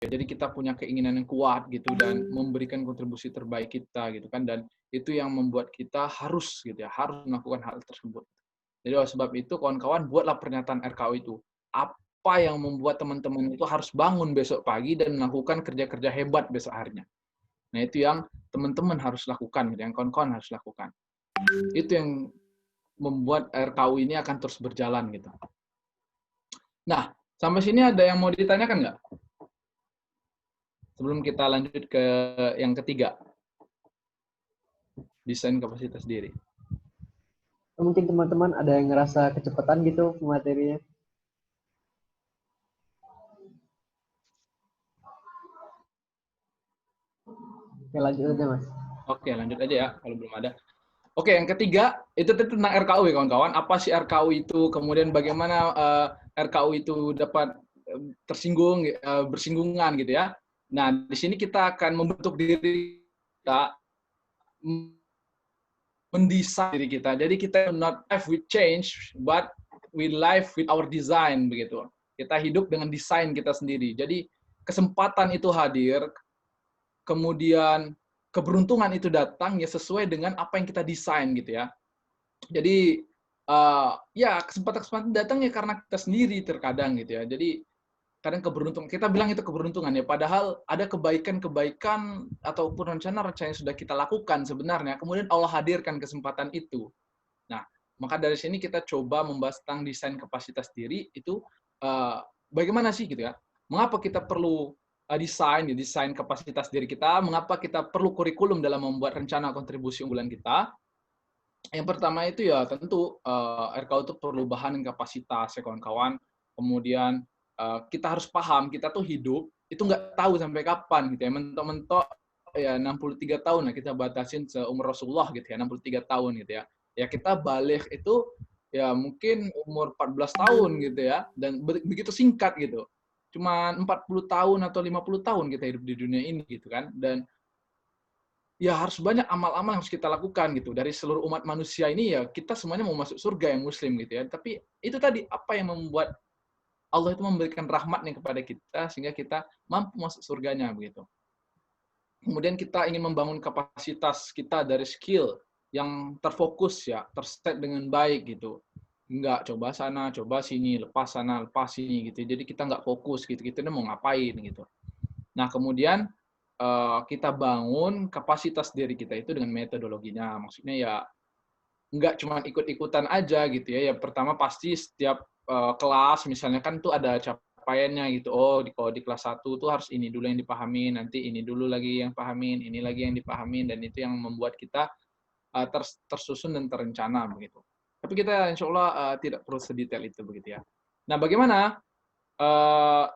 Jadi kita punya keinginan yang kuat gitu dan memberikan kontribusi terbaik kita gitu kan, dan itu yang membuat kita harus gitu ya, harus melakukan hal tersebut. Jadi oleh sebab itu kawan-kawan buatlah pernyataan RKO itu. Apa yang membuat teman-teman itu harus bangun besok pagi dan melakukan kerja-kerja hebat besok harinya. Nah, itu yang teman-teman harus lakukan, gitu, yang kawan-kawan harus lakukan. Itu yang membuat RKU ini akan terus berjalan gitu. Nah, sampai sini ada yang mau ditanyakan nggak? Sebelum kita lanjut ke yang ketiga, desain kapasitas diri. Mungkin teman-teman ada yang ngerasa kecepatan gitu materinya. Oke, lanjut aja, Mas. Oke, lanjut aja ya kalau belum ada. Oke, yang ketiga itu tentang RKU ya kawan-kawan. Apa sih RKU itu? Kemudian bagaimana RKU itu dapat tersinggung, bersinggungan gitu ya. Nah, di sini kita akan membentuk diri kita, mendesain diri kita. Jadi kita not live with change, but we live with our design begitu. Kita hidup dengan desain kita sendiri. Jadi kesempatan itu hadir, kemudian keberuntungan itu datang ya sesuai dengan apa yang kita desain gitu ya. Jadi ya kesempatan-kesempatan datang ya karena kita sendiri terkadang gitu ya. Jadi kadang keberuntungan, kita bilang itu keberuntungan ya, padahal ada kebaikan-kebaikan ataupun rencana-rencana yang sudah kita lakukan sebenarnya, kemudian Allah hadirkan kesempatan itu. Nah, maka dari sini kita coba membahas tentang desain kapasitas diri itu bagaimana sih gitu ya? Mengapa kita perlu desain kapasitas diri kita? Mengapa kita perlu kurikulum dalam membuat rencana kontribusi unggulan kita? Yang pertama itu ya tentu RKU itu perlu bahan dan kapasitas ya kawan-kawan. Kemudian kita harus paham kita tuh hidup itu nggak tahu sampai kapan gitu ya. Mentok-mentok ya 63 tahun ya kita batasin seumur Rasulullah gitu ya, 63 tahun gitu ya. Ya kita balik itu ya mungkin umur 14 tahun gitu ya, dan begitu singkat gitu. Cuma 40 tahun atau 50 tahun kita hidup di dunia ini gitu kan. Dan ya harus banyak amal-amal yang harus kita lakukan gitu. Dari seluruh umat manusia ini ya kita semuanya mau masuk surga yang muslim gitu ya. Tapi itu tadi apa yang membuat Allah itu memberikan rahmatnya kepada kita sehingga kita mampu masuk surganya begitu. Kemudian kita ingin membangun kapasitas kita dari skill yang terfokus ya, terset dengan baik gitu. Enggak coba sana, coba sini, lepas sana, lepas sini gitu. Jadi kita nggak fokus gitu. Kita mau ngapain gitu. Nah, kemudian kita bangun kapasitas diri kita itu dengan metodologinya. Maksudnya ya nggak cuma ikut-ikutan aja gitu ya. Yang pertama pasti setiap kelas misalnya kan tuh ada capaiannya gitu. Oh, kalau di kelas 1 tuh harus ini dulu yang dipahami, nanti ini dulu lagi yang pahamin, ini lagi yang dipahamin, dan itu yang membuat kita tersusun dan terencana begitu. Tapi kita insya Allah tidak perlu sedetail itu begitu ya. Nah, bagaimana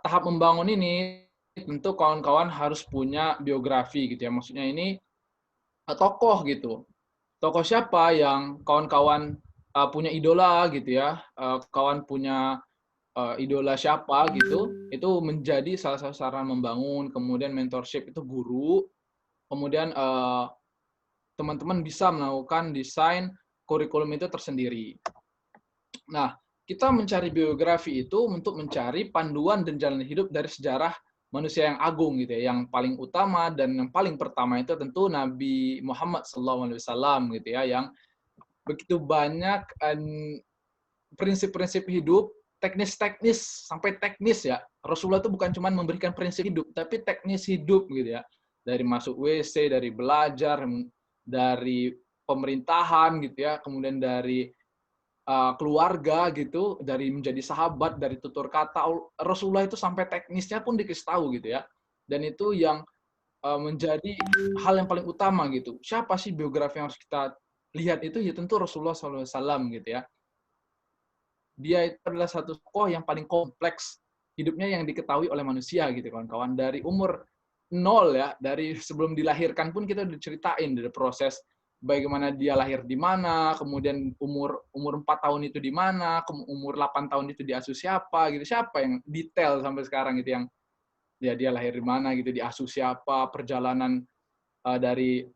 tahap membangun ini? Tentu kawan-kawan harus punya biografi gitu ya. Maksudnya ini tokoh gitu. Tokoh siapa yang kawan-kawan punya idola gitu ya. Kawan punya idola siapa gitu. Itu menjadi salah satu sarana membangun. Kemudian mentorship itu guru. Kemudian teman-teman bisa melakukan desain kurikulum itu tersendiri. Nah, kita mencari biografi itu untuk mencari panduan dan jalan hidup dari sejarah manusia yang agung gitu ya, yang paling utama dan yang paling pertama itu tentu Nabi Muhammad SAW gitu ya, yang begitu banyak prinsip-prinsip hidup, teknis-teknis sampai teknis ya. Rasulullah itu bukan cuma memberikan prinsip hidup, tapi teknis hidup gitu ya. Dari masuk WC, dari belajar, dari pemerintahan gitu ya, kemudian dari keluarga gitu, dari menjadi sahabat, dari tutur kata Rasulullah itu sampai teknisnya pun dikasih tahu gitu ya. Dan itu yang menjadi hal yang paling utama gitu. Siapa sih biografi yang harus kita lihat itu? Ya tentu Rasulullah SAW gitu ya. Dia itu adalah satu tokoh yang paling kompleks hidupnya yang diketahui oleh manusia gitu kawan-kawan. Dari umur 0 ya, dari sebelum dilahirkan pun kita diceritain dari proses bagaimana dia lahir di mana, kemudian umur 4 tahun itu di mana, umur 8 tahun itu diasuh siapa gitu. Siapa yang detail sampai sekarang gitu yang ya dia lahir di mana gitu, diasuh siapa, perjalanan dari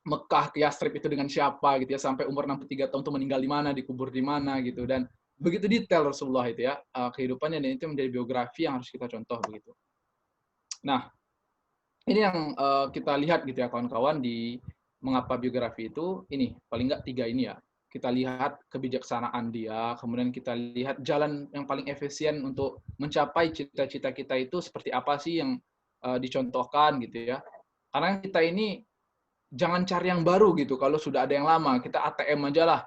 Mekah ke Yastrib itu dengan siapa gitu ya, sampai umur 63 tahun itu meninggal di mana, dikubur di mana gitu. Dan begitu detail Rasulullah itu ya kehidupannya, dan itu menjadi biografi yang harus kita contoh begitu. Nah, ini yang kita lihat gitu ya kawan-kawan di mengapa biografi itu ini paling nggak 3 ini ya. Kita lihat kebijaksanaan dia, kemudian kita lihat jalan yang paling efisien untuk mencapai cita-cita kita itu seperti apa sih yang dicontohkan gitu ya. Karena kita ini jangan cari yang baru gitu kalau sudah ada yang lama, kita ATM aja lah.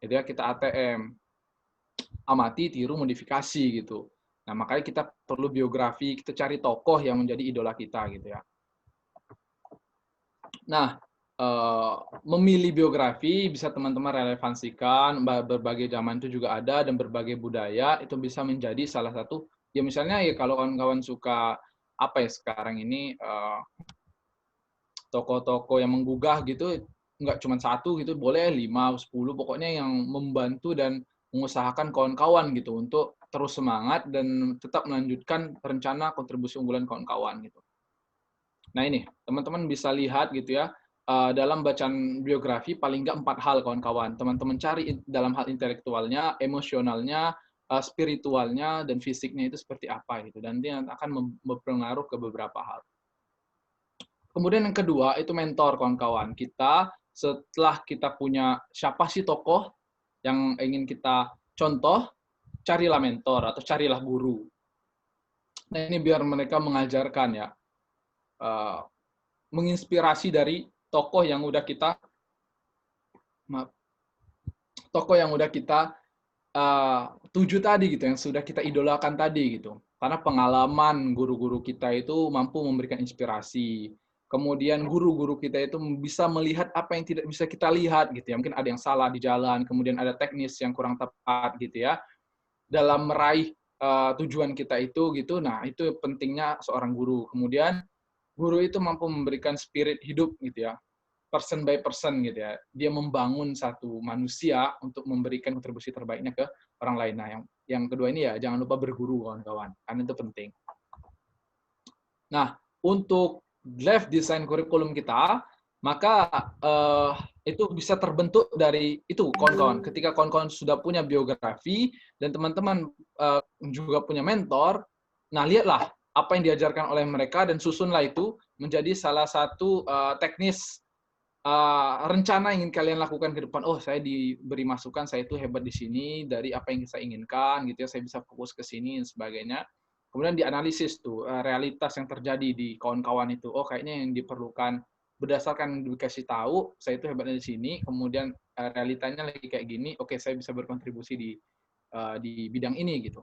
Gitu ya, kita ATM, amati, tiru, modifikasi gitu. Nah, makanya kita perlu biografi, kita cari tokoh yang menjadi idola kita gitu ya. Nah, memilih biografi bisa teman-teman relevansikan, berbagai zaman itu juga ada dan berbagai budaya itu bisa menjadi salah satu, ya misalnya ya kalau kawan-kawan suka apa ya sekarang ini toko-toko yang menggugah gitu, nggak cuma satu gitu, boleh 5, 10, pokoknya yang membantu dan mengusahakan kawan-kawan gitu untuk terus semangat dan tetap melanjutkan rencana kontribusi unggulan kawan-kawan gitu. Nah ini, teman-teman bisa lihat gitu ya, dalam bacaan biografi paling nggak 4 hal kawan-kawan. Teman-teman cari dalam hal intelektualnya, emosionalnya, spiritualnya, dan fisiknya itu seperti apa gitu. Dan dia akan berpengaruh ke beberapa hal. Kemudian yang kedua itu mentor kawan-kawan. Kita setelah kita punya siapa sih tokoh yang ingin kita contoh, carilah mentor atau carilah guru. Nah ini biar mereka mengajarkan ya, menginspirasi dari tokoh yang udah kita, maaf, tokoh yang udah kita tuju tadi gitu, yang sudah kita idolakan tadi gitu. Karena pengalaman guru-guru kita itu mampu memberikan inspirasi. Kemudian guru-guru kita itu bisa melihat apa yang tidak bisa kita lihat gitu ya. Mungkin ada yang salah di jalan, kemudian ada teknis yang kurang tepat gitu ya. Dalam meraih tujuan kita itu gitu. Nah, itu pentingnya seorang guru. Kemudian guru itu mampu memberikan spirit hidup gitu ya, person by person gitu ya. Dia membangun satu manusia untuk memberikan kontribusi terbaiknya ke orang lain. Nah, yang kedua ini ya jangan lupa berguru kawan-kawan, karena itu penting. Nah, untuk draft desain kurikulum kita, maka itu bisa terbentuk dari itu kawan-kawan. Ketika kawan-kawan sudah punya biografi dan teman-teman juga punya mentor, nah lihatlah apa yang diajarkan oleh mereka dan susunlah itu menjadi salah satu teknis rencana yang ingin kalian lakukan ke depan. Oh, saya diberi masukan, saya itu hebat di sini dari apa yang saya inginkan, gitu ya. Saya bisa fokus ke sini dan sebagainya. Kemudian dianalisis tuh realitas yang terjadi di kawan-kawan itu. Oh, kayaknya yang diperlukan berdasarkan dikasih tahu, saya itu hebatnya di sini. Kemudian realitanya lagi kayak gini. Oke, saya bisa berkontribusi di bidang ini gitu.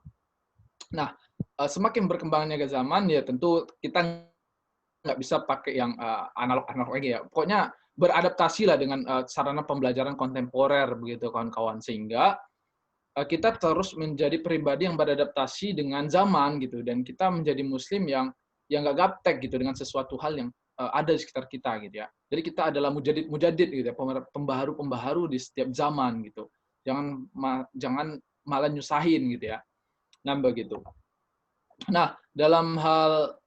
Nah, semakin berkembangnya ke zaman ya tentu kita nggak bisa pakai yang analog-analog lagi ya. Pokoknya beradaptasi lah dengan sarana pembelajaran kontemporer begitu kawan-kawan, sehingga kita terus menjadi pribadi yang beradaptasi dengan zaman gitu, dan kita menjadi muslim yang nggak gaptek gitu dengan sesuatu hal yang ada di sekitar kita gitu ya. Jadi kita adalah mujadid gitu ya, pembaharu di setiap zaman gitu. Jangan malah nyusahin gitu ya. Nah begitu. Nah, dalam hal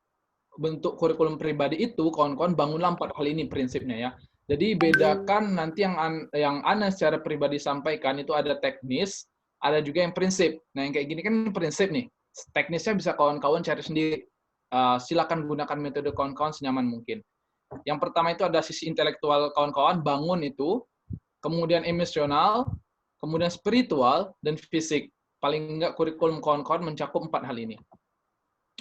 bentuk kurikulum pribadi itu, kawan-kawan bangunlah 4 hal ini prinsipnya ya. Jadi bedakan nanti yang Ana secara pribadi sampaikan itu ada teknis, ada juga yang prinsip. Nah, yang kayak gini kan prinsip nih. Teknisnya bisa kawan-kawan cari sendiri. Silakan gunakan metode kawan-kawan senyaman mungkin. Yang pertama itu ada sisi intelektual kawan-kawan, bangun itu, kemudian emosional, kemudian spiritual, dan fisik. Paling enggak kurikulum kawan-kawan mencakup 4 hal ini.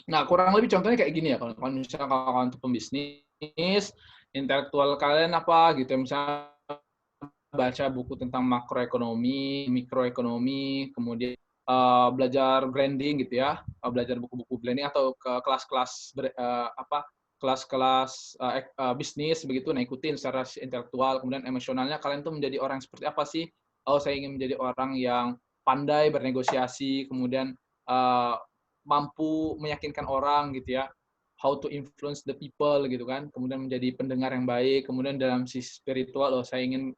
Nah, kurang lebih contohnya kayak gini ya, kalau misalnya kawan untuk pembisnis, intelektual kalian apa gitu ya, misalnya baca buku tentang makroekonomi, mikroekonomi, kemudian belajar branding gitu ya, belajar buku-buku branding atau ke kelas-kelas kelas-kelas bisnis begitu, nah ikutin secara intelektual. Kemudian emosionalnya kalian tuh menjadi orang seperti apa sih? Oh, saya ingin menjadi orang yang pandai bernegosiasi, kemudian mampu meyakinkan orang gitu ya, how to influence the people gitu kan, kemudian menjadi pendengar yang baik. Kemudian dalam sisi spiritual, oh saya ingin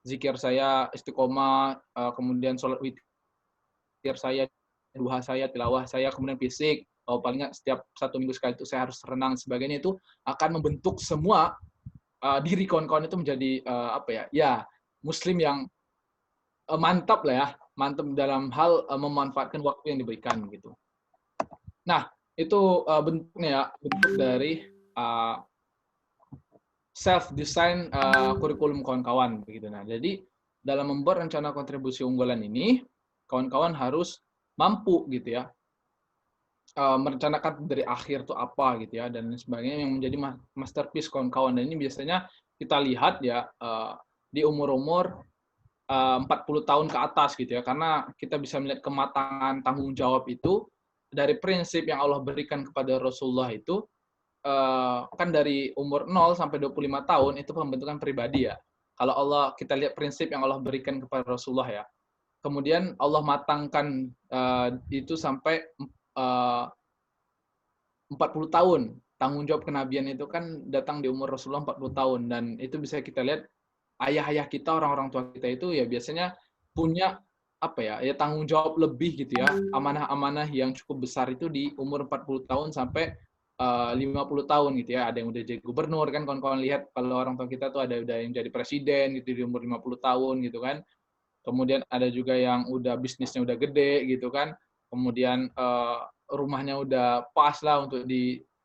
zikir saya istiqomah, kemudian sholat witir saya, duha saya, tilawah saya, kemudian fisik, oh paling nggak setiap 1 minggu sekali itu saya harus renang, sebagainya. Itu akan membentuk semua diri kawan-kawan itu menjadi muslim yang mantap lah ya, mantap dalam hal memanfaatkan waktu yang diberikan gitu. Nah, Itu bentuknya ya, bentuk dari self design kurikulum kawan-kawan begitu. Nah, jadi dalam membuat rencana kontribusi unggulan ini, kawan-kawan harus mampu gitu ya, merencanakan dari akhir tuh apa gitu ya dan sebagainya yang menjadi masterpiece kawan-kawan. Dan ini biasanya kita lihat ya di umur-umur 40 tahun ke atas gitu ya, karena kita bisa melihat kematangan tanggung jawab itu dari prinsip yang Allah berikan kepada Rasulullah itu, kan dari umur 0 sampai 25 tahun itu pembentukan pribadi ya. Kalau Allah, kita lihat prinsip yang Allah berikan kepada Rasulullah ya. Kemudian Allah matangkan itu sampai 40 tahun. Tanggung jawab kenabian itu kan datang di umur Rasulullah 40 tahun. Dan itu bisa kita lihat ayah-ayah kita, orang-orang tua kita itu ya biasanya punya apa ya, ya tanggung jawab lebih gitu ya, amanah-amanah yang cukup besar itu di umur 40 tahun sampai 50 tahun gitu ya. Ada yang udah jadi gubernur kan, kawan-kawan lihat kalau orang tua kita tuh ada udah yang jadi presiden gitu di umur 50 tahun gitu kan. Kemudian ada juga yang udah bisnisnya udah gede gitu kan. Kemudian rumahnya udah pas lah untuk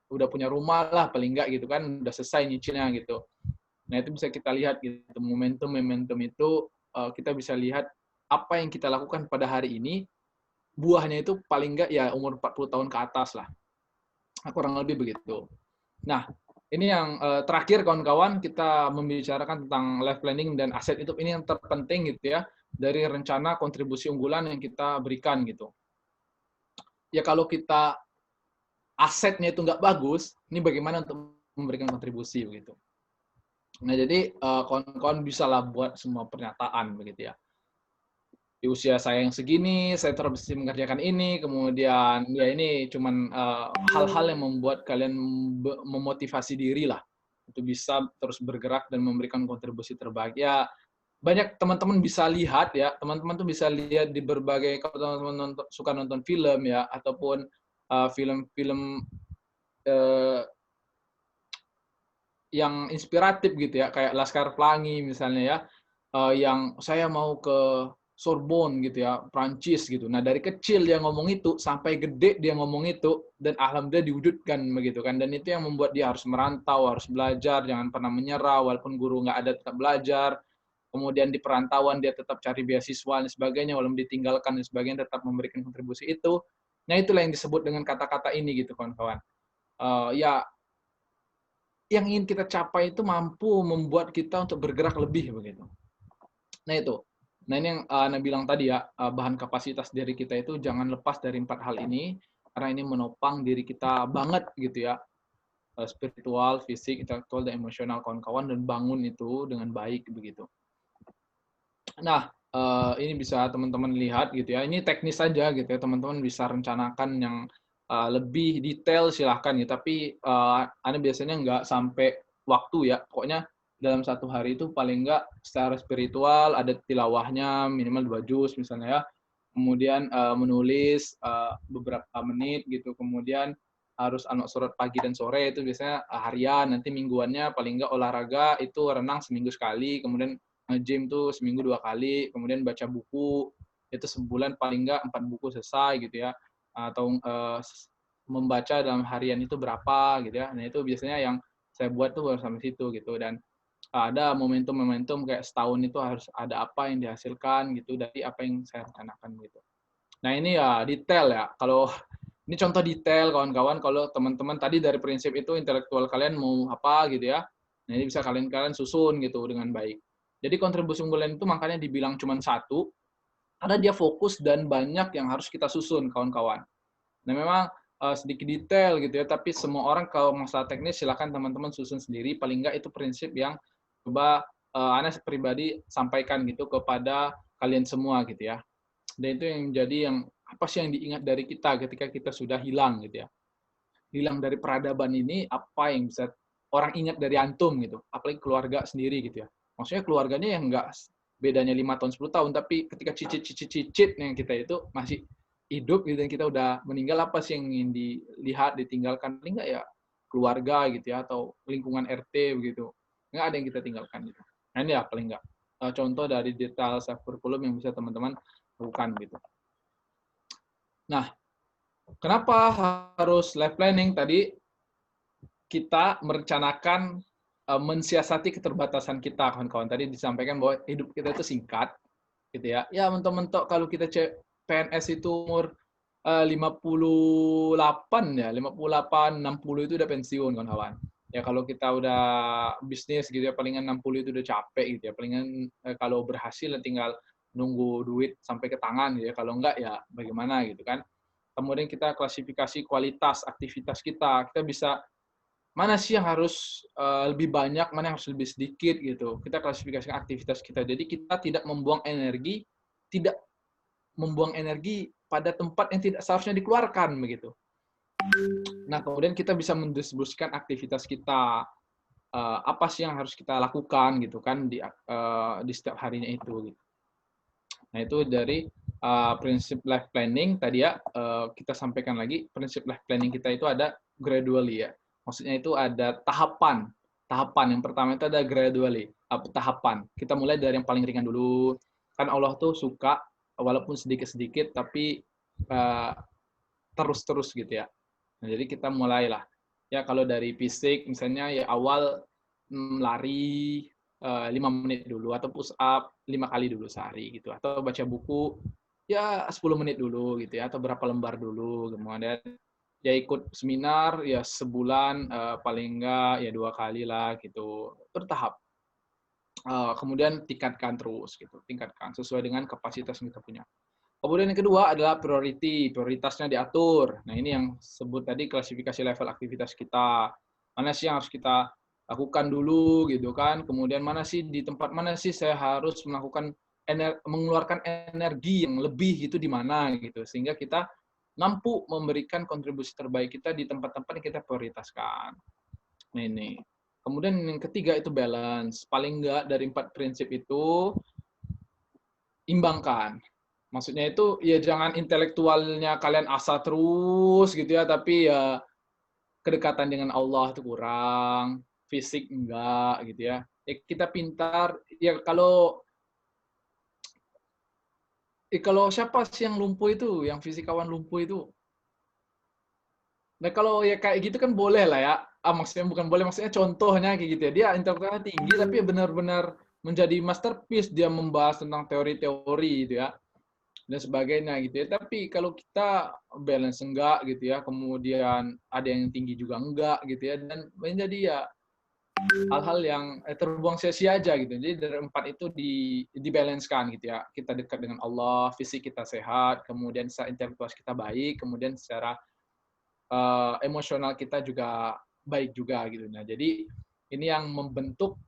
udah punya rumah lah paling enggak gitu kan, udah selesai nyicilnya gitu. Nah, itu bisa kita lihat gitu, momentum itu kita bisa lihat apa yang kita lakukan pada hari ini, buahnya itu paling enggak ya umur 40 tahun ke atas lah. Kurang lebih begitu. Nah, ini yang terakhir kawan-kawan, kita membicarakan tentang life planning dan aset itu, ini yang terpenting gitu ya, dari rencana kontribusi unggulan yang kita berikan gitu. Ya kalau kita asetnya itu nggak bagus, ini bagaimana untuk memberikan kontribusi begitu. Nah, jadi kawan-kawan bisa lah buat semua pernyataan begitu ya. Di usia saya yang segini, saya terus mengerjakan ini, kemudian ya ini cuman hal-hal yang membuat kalian memotivasi diri lah untuk bisa terus bergerak dan memberikan kontribusi terbaik. Ya, banyak teman-teman bisa lihat ya, teman-teman tuh bisa lihat di berbagai, kalau teman-teman suka nonton film ya, ataupun film-film yang inspiratif gitu ya, kayak Laskar Pelangi misalnya ya, yang saya mau ke Sorbonne gitu ya, Prancis gitu. Nah, dari kecil dia ngomong itu, sampai gede dia ngomong itu, dan alhamdulillah diwujudkan begitu kan. Dan itu yang membuat dia harus merantau, harus belajar, jangan pernah menyerah, walaupun guru nggak ada tetap belajar. Kemudian di perantauan dia tetap cari beasiswa dan sebagainya, walaupun ditinggalkan dan sebagainya, tetap memberikan kontribusi itu. Nah, itulah yang disebut dengan kata-kata ini gitu, kawan-kawan. Ya, yang ingin kita capai itu mampu membuat kita untuk bergerak lebih begitu. Nah itu. Nah ini yang Anda bilang tadi ya, bahan kapasitas diri kita itu jangan lepas dari 4 hal ini, karena ini menopang diri kita banget gitu ya. Spiritual, fisik, intelektual, dan emosional kawan-kawan, dan bangun itu dengan baik begitu. Nah, ini bisa teman-teman lihat gitu ya. Ini teknis saja gitu ya. Teman-teman bisa rencanakan yang lebih detail silahkan ya. Tapi Anda biasanya nggak sampai waktu ya. Pokoknya dalam satu hari itu paling nggak secara spiritual ada tilawahnya minimal 2 juz misalnya ya. Kemudian menulis beberapa menit gitu. Kemudian harus anak surat pagi dan sore itu biasanya harian. Nanti mingguannya paling nggak olahraga itu renang seminggu sekali. Kemudian nge-gym tuh seminggu 2 kali, kemudian baca buku, itu sebulan paling nggak 4 buku selesai gitu ya, atau membaca dalam harian itu berapa gitu ya. Nah itu biasanya yang saya buat tuh baru sampai situ gitu, dan ada momentum-momentum kayak setahun itu harus ada apa yang dihasilkan gitu dari apa yang saya rencanakan gitu. Nah ini ya detail ya, kalau ini contoh detail kawan-kawan, kalau teman-teman tadi dari prinsip itu intelektual kalian mau apa gitu ya, nah ini bisa kalian susun gitu dengan baik. Jadi kontribusi unggulan itu makanya dibilang cuma satu, karena dia fokus dan banyak yang harus kita susun kawan-kawan. Nah memang sedikit detail gitu ya, tapi semua orang kalau masalah teknis silakan teman-teman susun sendiri, paling enggak itu prinsip yang coba Anda pribadi sampaikan gitu kepada kalian semua gitu ya. Dan itu yang jadi yang apa sih yang diingat dari kita ketika kita sudah hilang gitu ya. Hilang dari peradaban ini, apa yang bisa orang ingat dari antum gitu, apalagi keluarga sendiri gitu ya. Maksudnya keluarganya yang enggak bedanya 5 tahun 10 tahun, tapi ketika cicit yang kita itu masih hidup gitu dan kita udah meninggal, apa sih yang ingin dilihat, ditinggalkan, paling enggak ya keluarga gitu ya, atau lingkungan RT begitu. Enggak ada yang kita tinggalkan gitu. Nah ini ya paling enggak contoh dari detail self curriculum yang bisa teman-teman lakukan gitu. Nah, Kenapa harus life planning? Tadi kita merencanakan, mensiasati keterbatasan kita, kawan-kawan. Tadi disampaikan bahwa hidup kita itu singkat, gitu ya. Ya mentok-mentok kalau kita PNS itu umur 58 ya, 58, 60 itu udah pensiun, kawan-kawan. Ya kalau kita udah bisnis gitu ya, palingan 60 itu udah capek gitu ya. Palingan kalau berhasil ya tinggal nunggu duit sampai ke tangan gitu ya. Kalau enggak ya bagaimana gitu kan. Kemudian kita klasifikasi kualitas aktivitas kita. Kita bisa mana sih yang harus lebih banyak, mana yang harus lebih sedikit gitu. Kita klasifikasikan aktivitas kita. Jadi kita tidak membuang energi, tidak membuang energi pada tempat yang tidak seharusnya dikeluarkan begitu. Nah, kemudian kita bisa mendistribusikan aktivitas kita, apa sih yang harus kita lakukan gitu kan di setiap harinya itu. Gitu. Nah, itu dari prinsip life planning tadi ya, kita sampaikan lagi, prinsip life planning kita itu ada gradually ya. Maksudnya itu ada tahapan. Tahapan yang pertama itu ada gradually, tahapan. Kita mulai dari yang paling ringan dulu. Kan Allah tuh suka walaupun sedikit-sedikit tapi uh, terus-terus gitu ya. Nah, jadi kita mulailah. Ya kalau dari fisik misalnya ya awal lari 5 menit dulu atau push up 5 kali dulu sehari gitu atau baca buku ya 10 menit dulu gitu ya atau berapa lembar dulu kemudian ya ikut seminar ya sebulan paling enggak ya 2 kali lah gitu bertahap. Kemudian tingkatkan terus gitu, tingkatkan sesuai dengan kapasitas yang kita punya. Kemudian yang kedua adalah prioritasnya diatur. Nah ini yang sebut tadi klasifikasi level aktivitas kita. Mana sih yang harus kita lakukan dulu gitu kan? Kemudian mana sih di tempat mana sih saya harus melakukan mengeluarkan energi yang lebih itu di mana gitu sehingga kita mampu memberikan kontribusi terbaik kita di tempat-tempat yang kita prioritaskan. Nah, ini. Kemudian yang ketiga itu balance. Paling enggak dari 4 prinsip itu imbangkan. Maksudnya itu ya jangan intelektualnya kalian asal terus gitu ya, tapi ya kedekatan dengan Allah itu kurang, fisik enggak gitu ya. Ya kita pintar, ya kalau siapa sih yang lumpuh itu, yang fisikawan lumpuh itu. Nah kalau ya kayak gitu kan boleh lah ya. Maksudnya bukan boleh, maksudnya contohnya kayak gitu ya. Dia intelektualnya tinggi tapi benar-benar menjadi masterpiece dia membahas tentang teori-teori gitu ya dan sebagainya gitu ya. Tapi kalau kita balance enggak gitu ya, kemudian ada yang tinggi juga enggak gitu ya, dan menjadi ya hal-hal yang terbuang sia-sia aja gitu. Jadi dari 4 itu dibalancekan gitu ya. Kita dekat dengan Allah, fisik kita sehat, kemudian secara intelektual kita baik, kemudian secara emosional kita juga baik juga gitu. Nah, jadi ini yang membentuk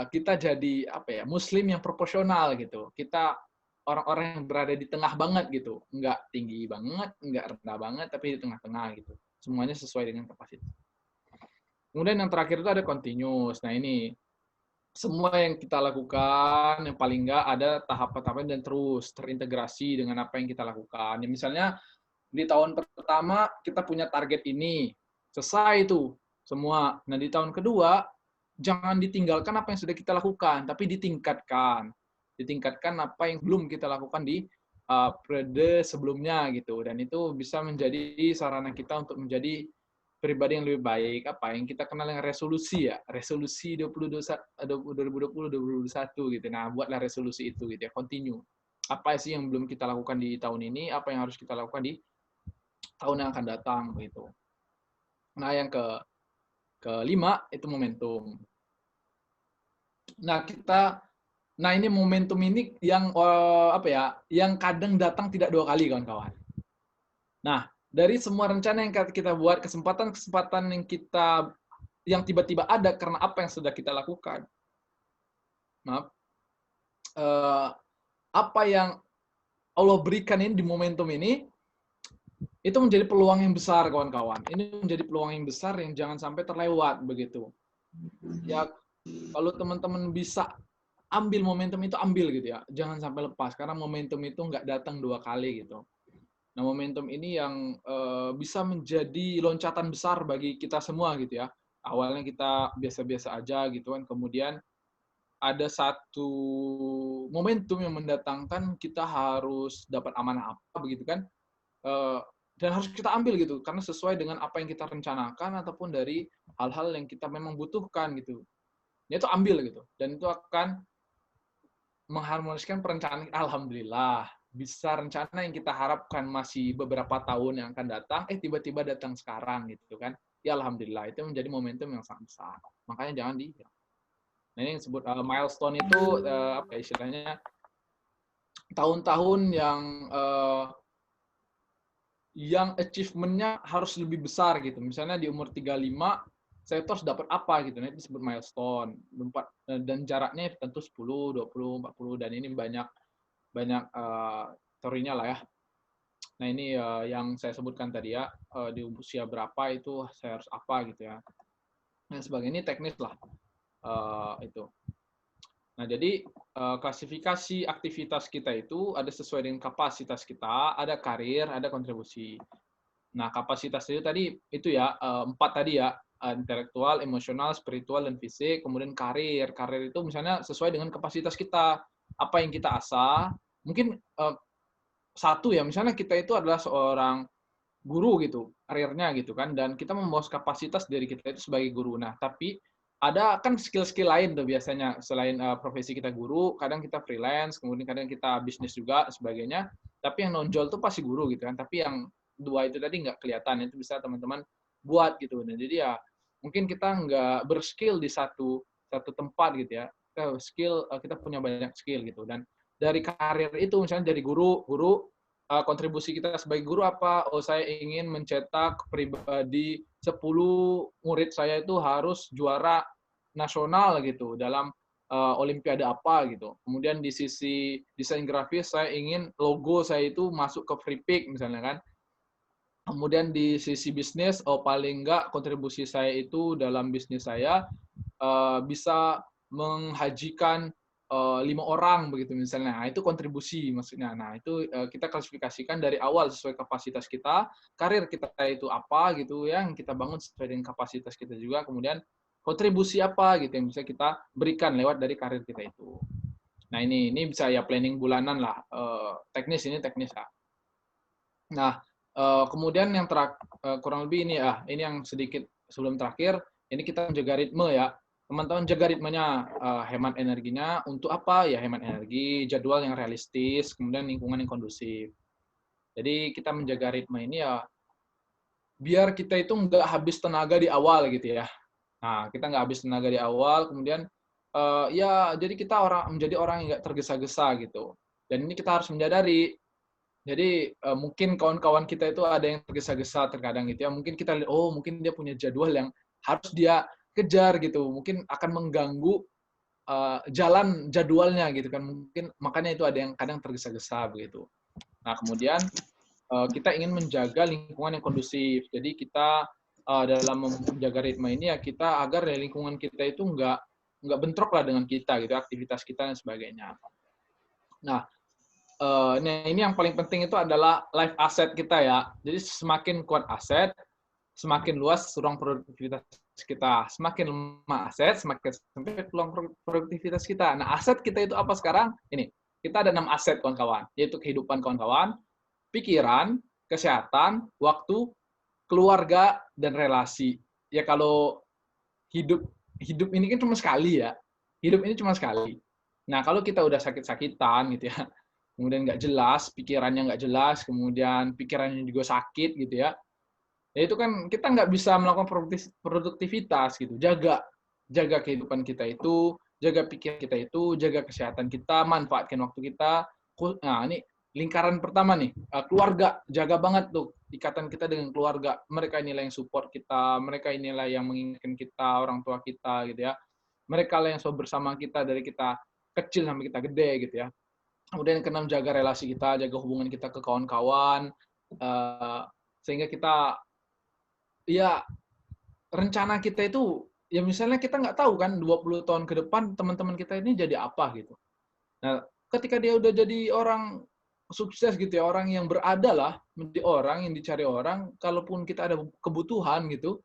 kita jadi apa ya Muslim yang proporsional gitu. Kita orang-orang yang berada di tengah banget gitu, nggak tinggi banget, nggak rendah banget, tapi di tengah-tengah gitu. Semuanya sesuai dengan kapasitas. Kemudian yang terakhir itu ada continuous. Nah ini semua yang kita lakukan yang paling nggak ada tahap-tahapnya dan terus terintegrasi dengan apa yang kita lakukan. Ya, misalnya di tahun pertama kita punya target ini, selesai itu semua. Nah di tahun kedua jangan ditinggalkan apa yang sudah kita lakukan, tapi ditingkatkan. Ditingkatkan apa yang belum kita lakukan di periode sebelumnya gitu. Dan itu bisa menjadi sarana kita untuk menjadi pribadi yang lebih baik. Apa yang kita kenal dengan resolusi ya, resolusi 2020-2021 gitu. Nah, buatlah resolusi itu gitu ya, continue. Apa sih yang belum kita lakukan di tahun ini, apa yang harus kita lakukan di tahun yang akan datang begitu. Nah, yang kelima itu momentum. Nah, ini momentum ini yang apa ya, yang kadang datang tidak 2 kali kawan-kawan. Nah, dari semua rencana yang kita buat, kesempatan-kesempatan yang tiba-tiba ada karena apa yang sudah kita lakukan. Maaf. Apa yang Allah berikan ini di momentum ini itu menjadi peluang yang besar kawan-kawan. Ini menjadi peluang yang besar yang jangan sampai terlewat begitu. Ya kalau teman-teman bisa ambil momentum itu ambil gitu ya. Jangan sampai lepas karena momentum itu nggak datang 2 kali gitu. Nah, momentum ini yang bisa menjadi loncatan besar bagi kita semua gitu ya. Awalnya kita biasa-biasa aja gitu kan, kemudian ada satu momentum yang mendatangkan kita harus dapat amanah apa begitu kan. dan harus kita ambil gitu karena sesuai dengan apa yang kita rencanakan ataupun dari hal-hal yang kita memang butuhkan gitu. Ya itu ambil gitu dan itu akan mengharmoniskan perencanaan. Alhamdulillah bisa rencana yang kita harapkan masih beberapa tahun yang akan datang tiba-tiba datang sekarang gitu kan. Ya alhamdulillah itu menjadi momentum yang sangat besar. Makanya jangan di. Nah ini yang disebut milestone itu apa ya, istilahnya tahun-tahun yang achievement-nya harus lebih besar gitu. Misalnya di umur 35 saya tuh harus dapat apa gitu. Nah, itu disebut milestone. Dan jaraknya tentu 10, 20, 40 dan ini banyak teorinya lah ya. Nah, ini yang saya sebutkan tadi ya, di usia berapa itu saya harus apa gitu ya. Nah, sebagainya ini teknis lah itu. Nah, jadi klasifikasi aktivitas kita itu ada sesuai dengan kapasitas kita, ada karir, ada kontribusi. Nah, kapasitas itu tadi itu ya, 4 tadi ya, intelektual, emosional, spiritual, dan fisik. Kemudian karir. Karir itu misalnya sesuai dengan kapasitas kita. Apa yang kita asah. Mungkin satu ya, misalnya kita itu adalah seorang guru gitu, karirnya gitu kan, dan kita membawa kapasitas dari kita itu sebagai guru. Nah, tapi ada kan skill-skill lain tuh biasanya selain profesi kita guru, kadang kita freelance, kemudian kadang kita bisnis juga sebagainya. Tapi yang nonjol tuh pasti guru gitu kan. Tapi yang dua itu tadi nggak kelihatan, itu bisa teman-teman buat gitu. Nah, jadi ya mungkin kita nggak berskill di satu tempat gitu ya. Kita punya banyak skill gitu. Dan dari karir itu misalnya dari guru kontribusi kita sebagai guru apa? Oh, saya ingin mencetak pribadi 10 murid saya itu harus juara nasional gitu dalam olimpiade apa gitu. Kemudian di sisi desain grafis saya ingin logo saya itu masuk ke Free Pick misalnya kan. Kemudian di sisi bisnis, paling enggak kontribusi saya itu dalam bisnis saya bisa menghajikan 5 orang begitu misalnya. Nah, itu kontribusi maksudnya. Nah, itu kita klasifikasikan dari awal sesuai kapasitas kita, karir kita itu apa gitu ya, yang kita bangun sesuai dengan kapasitas kita juga, kemudian kontribusi apa gitu yang bisa kita berikan lewat dari karir kita itu. Nah, ini bisa ya planning bulanan lah. Teknis lah. Nah, kemudian yang kurang lebih ini yang sedikit sebelum terakhir, ini kita menjaga ritme ya. Teman-teman jaga ritmenya, hemat energinya untuk apa? Ya hemat energi, jadwal yang realistis, kemudian lingkungan yang kondusif. Jadi kita menjaga ritme ini ya biar kita itu nggak habis tenaga di awal gitu ya. Nah, kita nggak habis tenaga di awal, kemudian ya jadi kita menjadi orang yang nggak tergesa-gesa gitu. Dan ini kita harus menyadari. Jadi mungkin kawan-kawan kita itu ada yang tergesa-gesa terkadang gitu ya. Mungkin kita lihat, oh mungkin dia punya jadwal yang harus dia kejar gitu. Mungkin akan mengganggu jalan jadwalnya gitu kan. Mungkin makanya itu ada yang kadang tergesa-gesa begitu. Nah kemudian kita ingin menjaga lingkungan yang kondusif. Jadi kita dalam menjaga ritme ini ya kita agar ya lingkungan kita itu nggak bentrok lah dengan kita gitu, aktivitas kita dan sebagainya. Nah, ini yang paling penting itu adalah life asset kita ya. Jadi semakin kuat aset, semakin luas ruang produktivitas kita. Semakin lemah aset, semakin sempit ruang produktivitas kita. Nah, aset kita itu apa sekarang? Ini, kita ada 6 aset kawan-kawan, yaitu kehidupan kawan-kawan, pikiran, kesehatan, waktu, keluarga, dan relasi. Ya kalau hidup ini kan cuma sekali ya. Hidup ini cuma sekali. Nah, kalau kita udah sakit-sakitan gitu ya, kemudian nggak jelas, pikirannya nggak jelas, kemudian pikirannya juga sakit gitu ya, ya itu kan kita nggak bisa melakukan produktivitas gitu. Jaga kehidupan kita itu, jaga pikiran kita itu, jaga kesehatan kita, manfaatkan waktu kita. Nah, ini lingkaran pertama nih, keluarga. Jaga banget tuh ikatan kita dengan keluarga. Mereka inilah yang support kita, mereka inilah yang mengingatkan kita, orang tua kita gitu ya. Mereka lah yang selalu bersama kita dari kita kecil sampai kita gede gitu ya. Kemudian yang keenam, jaga relasi kita, jaga hubungan kita ke kawan-kawan, sehingga kita ya rencana kita itu ya misalnya kita nggak tahu kan 20 tahun ke depan teman-teman kita ini jadi apa gitu. Nah, ketika dia udah jadi orang sukses gitu ya, orang yang berada lah, menjadi orang yang dicari orang, kalaupun kita ada kebutuhan gitu,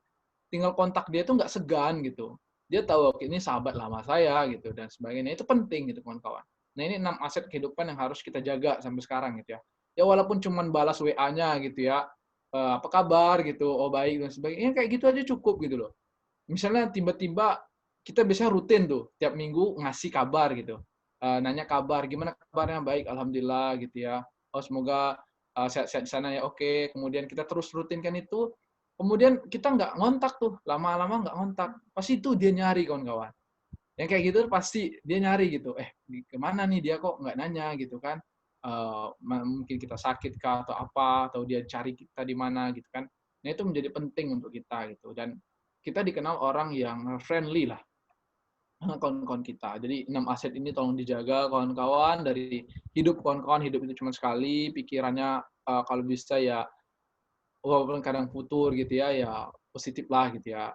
tinggal kontak dia tuh nggak segan gitu. Dia tahu oke ini sahabat lama saya gitu dan sebagainya. Itu penting gitu kawan-kawan. Nah, ini 6 aset kehidupan yang harus kita jaga sampai sekarang gitu ya. Ya walaupun cuman balas WA-nya gitu ya. apa kabar gitu, oh baik dan sebagainya. Kayak gitu aja cukup gitu loh. Misalnya tiba-tiba kita biasanya rutin tuh tiap minggu ngasih kabar gitu. Nanya kabar, gimana kabarnya? Baik, alhamdulillah gitu ya. Oh semoga sehat-sehat di sana ya. Oke, kemudian kita terus rutinkan itu. Kemudian kita nggak ngontak tuh, lama-lama nggak ngontak. Pasti itu dia nyari kawan-kawan. Yang kayak gitu pasti dia nyari gitu. Kemana nih dia kok nggak nanya gitu kan? Mungkin kita sakit kah atau apa, atau dia cari kita di mana gitu kan? Nah itu menjadi penting untuk kita gitu. Dan kita dikenal orang yang friendly lah kawan-kawan kita. Jadi 6 aset ini tolong dijaga kawan-kawan. Dari hidup kawan-kawan, hidup itu cuma sekali, pikirannya kalau bisa ya walaupun kadang futur gitu ya, ya positif lah gitu ya.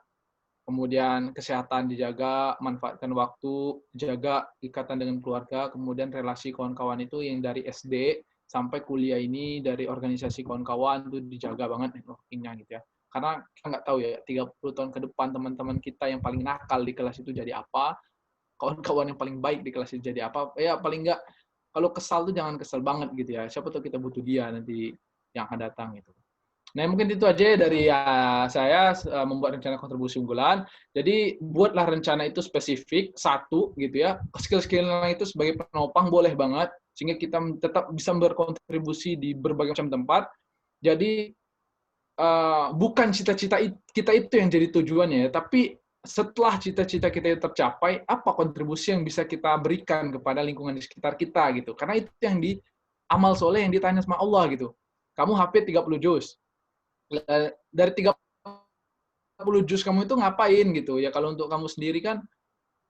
Kemudian kesehatan dijaga, manfaatkan waktu, jaga ikatan dengan keluarga, kemudian relasi kawan-kawan itu yang dari SD sampai kuliah ini dari organisasi kawan-kawan itu dijaga banget networking-nya gitu ya. Karena kita nggak tahu ya 30 tahun ke depan teman-teman kita yang paling nakal di kelas itu jadi apa, kawan-kawan yang paling baik di kelas itu jadi apa, ya paling nggak kalau kesal tuh jangan kesal banget gitu ya. Siapa tahu kita butuh dia nanti yang akan datang gitu. Nah, mungkin itu aja dari saya membuat rencana kontribusi unggulan. Jadi, buatlah rencana itu spesifik, satu gitu ya. Skill-skillnya itu sebagai penopang boleh banget, sehingga kita tetap bisa berkontribusi di berbagai macam tempat. Jadi, bukan cita-cita kita itu yang jadi tujuannya ya, tapi setelah cita-cita kita itu tercapai, apa kontribusi yang bisa kita berikan kepada lingkungan di sekitar kita gitu. Karena itu yang di amal soleh yang ditanya sama Allah gitu. Kamu hafid 30 juz. Dari 30 juz kamu itu ngapain gitu ya, kalau untuk kamu sendiri kan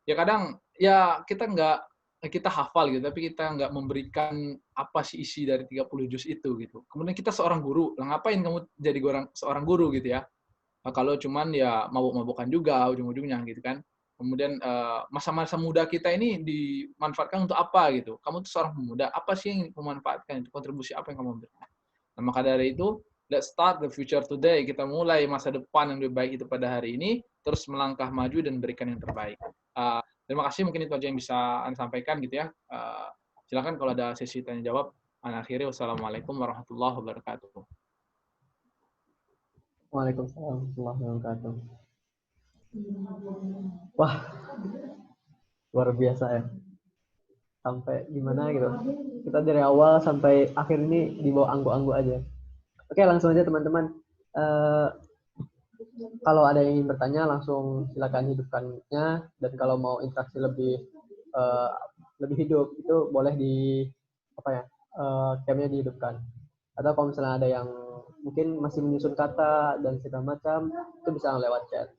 ya kadang ya kita hafal gitu tapi kita nggak memberikan apa sih isi dari 30 juz itu gitu. Kemudian kita seorang guru, lah ngapain kamu jadi seorang guru gitu ya. Nah, kalau cuman ya mabuk-mabukan juga ujung-ujungnya gitu kan. Kemudian masa-masa muda kita ini dimanfaatkan untuk apa gitu. Kamu tuh seorang pemuda, apa sih yang memanfaatkan itu, kontribusi apa yang kamu berikan. Nah, maka dari itu let's start the future today. Kita mulai masa depan yang lebih baik itu pada hari ini, terus melangkah maju dan berikan yang terbaik. Terima kasih, mungkin itu aja yang bisa Anda sampaikan gitu ya. Silakan kalau ada sesi tanya jawab. Akhirnya wassalamualaikum warahmatullahi wabarakatuh. Waalaikumsalam warahmatullahi wabarakatuh. Wah, luar biasa ya. Sampai gimana gitu. Kita dari awal sampai akhir ini dibawa anggu-anggu aja. Oke, langsung aja teman-teman. Kalau ada yang ingin bertanya, langsung silakan hidupkannya. Dan kalau mau interaksi lebih hidup, itu boleh di camnya dihidupkan. Atau kalau misalnya ada yang mungkin masih menyusun kata dan segala macam, itu bisa lewat chat.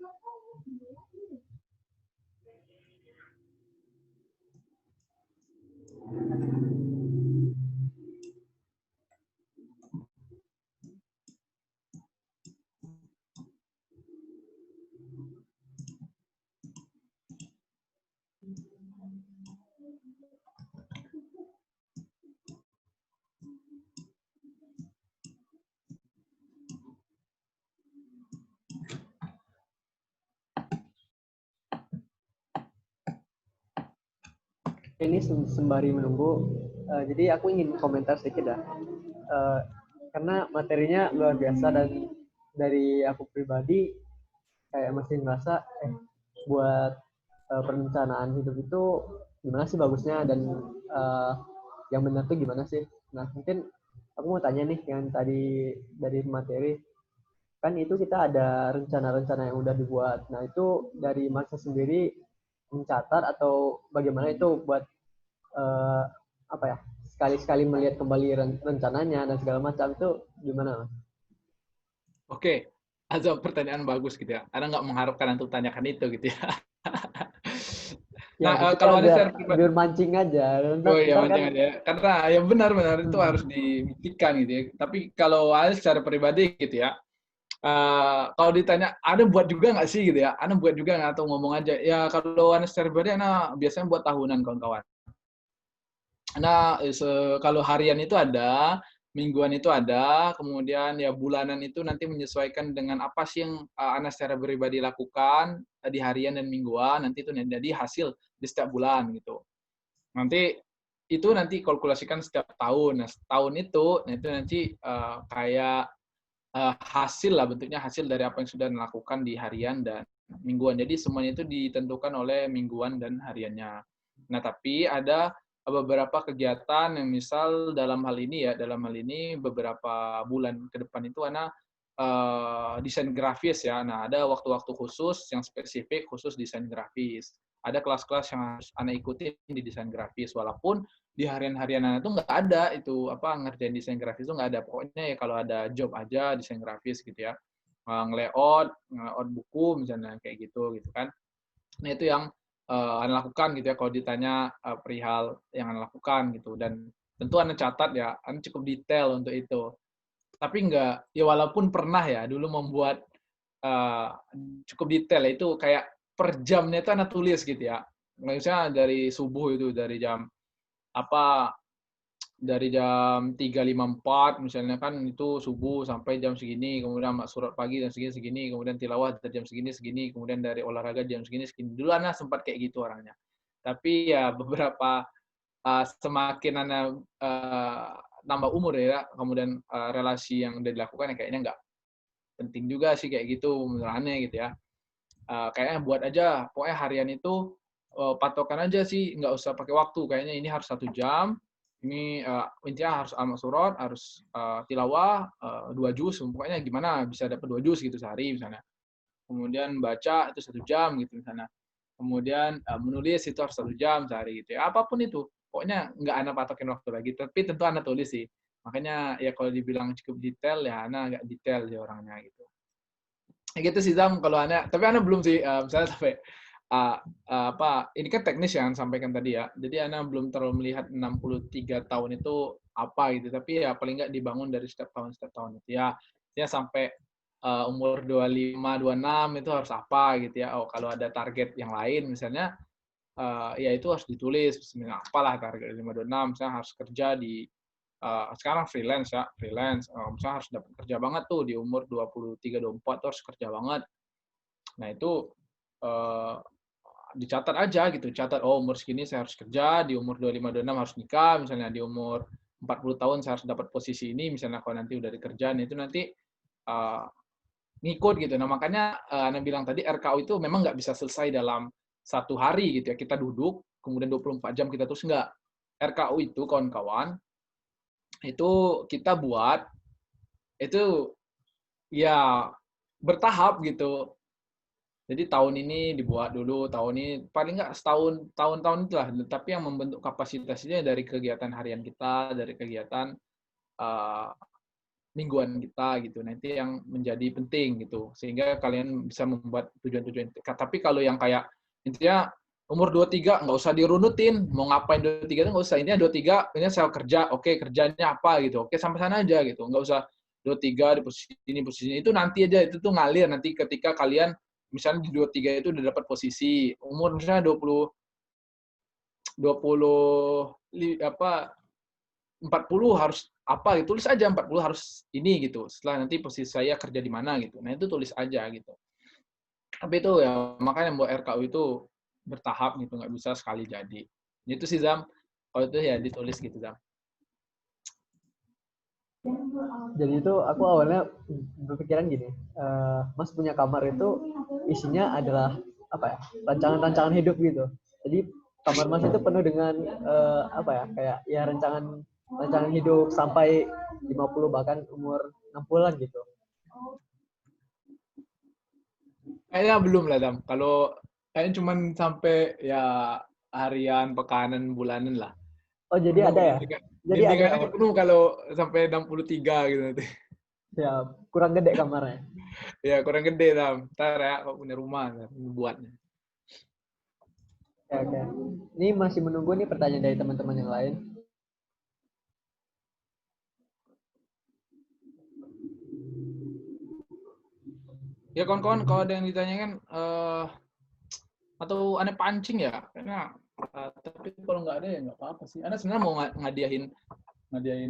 Ini sembari menunggu, jadi aku ingin komentar sedikit dah, karena materinya luar biasa dan dari aku pribadi kayak masih merasa buat perencanaan hidup itu gimana sih bagusnya dan yang benar tuh gimana sih. Nah mungkin aku mau tanya nih yang tadi dari materi kan itu kita ada rencana-rencana yang udah dibuat. Nah itu dari Mas sendiri mencatat atau bagaimana itu buat sekali-sekali melihat kembali rencananya dan segala macam itu gimana Mas? Oke, ada pertanyaan bagus gitu ya. Anda nggak mengharapkan untuk tanyakan itu gitu ya. Ya, Kalau ada biar mancing aja. oh iya, Ntar kan mancing aja. Karena ya benar-benar itu harus dibuktikan gitu ya. Tapi kalau Anda secara pribadi gitu ya, kalau ditanya, Anda buat juga nggak sih gitu ya? Anda buat juga nggak atau ngomong aja? Ya kalau Anda secara pribadi, Anda biasanya buat tahunan kawan-kawan. Nah, kalau harian itu ada, mingguan itu ada, kemudian ya bulanan itu nanti menyesuaikan dengan apa sih yang Anda secara pribadi lakukan di harian dan mingguan, nanti itu jadi hasil di setiap bulan gitu. Nanti itu nanti kalkulasikan setiap tahun. Nah, setahun itu nanti kayak hasil lah, bentuknya hasil dari apa yang sudah dilakukan di harian dan mingguan. Jadi semuanya itu ditentukan oleh mingguan dan hariannya. Nah, tapi ada beberapa kegiatan yang misal dalam hal ini beberapa bulan ke depan itu Ana desain grafis ya. Nah, ada waktu-waktu khusus yang spesifik khusus desain grafis. Ada kelas-kelas yang harus Ana ikutin di desain grafis, walaupun di harian-harian Ana itu nggak ada itu ngerjain desain grafis itu nggak ada. Pokoknya ya kalau ada job aja desain grafis gitu ya. Nge-layout buku misalnya kayak gitu kan. Nah, itu yang Anda lakukan gitu ya kalau ditanya perihal yang Anda lakukan gitu, dan tentu Anda catat ya, Anda cukup detail untuk itu. Tapi enggak, ya walaupun pernah ya dulu membuat cukup detail ya, itu kayak per jamnya itu Anda tulis gitu ya. Misalnya dari subuh itu dari jam apa dari jam 3.54 misalnya kan itu subuh sampai jam segini, kemudian surat pagi jam segini, kemudian tilawah dari jam segini, kemudian dari olahraga jam segini. Dulu Ana sempat kayak gitu orangnya. Tapi ya beberapa semakin Ana nambah umur ya, kemudian relasi yang udah dilakukan ya kayaknya nggak penting juga sih kayak gitu menurut Ana gitu ya. Kayaknya buat aja, pokoknya harian itu patokan aja sih, nggak usah pakai waktu. Kayaknya ini harus 1 jam, ini intinya harus amal surat, harus tilawah 2 juz, pokoknya gimana bisa dapat 2 juz gitu sehari misalnya. Kemudian baca itu 1 jam gitu misalnya. Kemudian menulis itu harus 1 jam sehari gitu ya. Apapun itu, pokoknya nggak Ana patokin waktu lagi. Tapi tentu Ana tulis sih. Makanya ya kalau dibilang cukup detail ya Ana agak detail sih orangnya gitu. Gitu sih Zam kalau Ana. Tapi Ana belum sih misalnya sampai ini kan teknis yang sampaikan tadi ya. Jadi Ana belum terlalu melihat 63 tahun itu apa gitu. Tapi ya paling nggak dibangun dari setiap tahun itu ya. Ya sampai umur 25, 26 itu harus apa gitu ya. Oh, kalau ada target yang lain misalnya ya itu harus ditulis. Misalnya apalah target 5, 26 misalnya harus kerja di sekarang freelance ya, freelance. Misalnya harus dapat kerja banget tuh di umur 23, 24 tuh harus kerja banget. Nah, itu dicatat aja gitu, catat oh umur segini saya harus kerja, di umur 25 26 harus nikah, misalnya di umur 40 tahun saya harus dapat posisi ini, misalnya kalau nanti udah dikerjaan itu nanti ngikut gitu. Nah, makanya Anda bilang tadi RKU itu memang nggak bisa selesai dalam 1 hari gitu ya. Kita duduk, kemudian 24 jam kita terus nggak. RKU itu kawan-kawan itu kita buat itu ya bertahap gitu. Jadi tahun ini dibuat dulu, tahun ini paling nggak setahun, tahun-tahun itulah. Tapi yang membentuk kapasitasnya dari kegiatan harian kita, dari kegiatan mingguan kita gitu. Nah, itu yang menjadi penting gitu. Sehingga kalian bisa membuat tujuan-tujuan. Tapi kalau yang kayak intinya umur 23 nggak usah dirunutin, mau ngapain 23 itu nggak usah. Intinya 23 ini saya kerja, oke kerjanya apa gitu. Oke sampai sana aja gitu. Nggak usah 23 di posisi ini. Itu nanti aja, itu tuh ngalir nanti ketika kalian misalnya di 23 itu udah dapat posisi. Umur misalnya 20 40 harus apa gitu, tulis aja 40 harus ini gitu. Setelah nanti posisi saya kerja di mana gitu. Nah, itu tulis aja gitu. Tapi itu ya makanya buat RKU itu bertahap gitu, nggak bisa sekali jadi. Itu sih Zam. Kalau itu ya ditulis gitu Zam. Jadi itu aku awalnya berpikiran gini, Mas punya kamar itu isinya adalah apa ya, rancangan-rancangan hidup gitu. Jadi kamar Mas itu penuh dengan apa ya, kayak ya rancangan hidup sampai 50 bahkan umur 60-an gitu. Kayaknya belum lah Zam. Kalau kayaknya cuman sampai ya harian, pekanan, bulanan lah. Oh jadi ada ya? Jadi ada ya? Dindingannya penuh kalau sampai 63 gitu nanti. Ya kurang gede kamarnya. Ya kurang gede Zam. Ntar ya kalau punya rumah buatnya. Oke. Ini masih menunggu nih pertanyaan dari teman-teman yang lain. Ya kawan-kawan kalau ada yang ditanyakan atau Anda pancing ya, karena tapi kalau nggak ada ya nggak apa-apa sih. Anda sebenarnya mau ngadiahin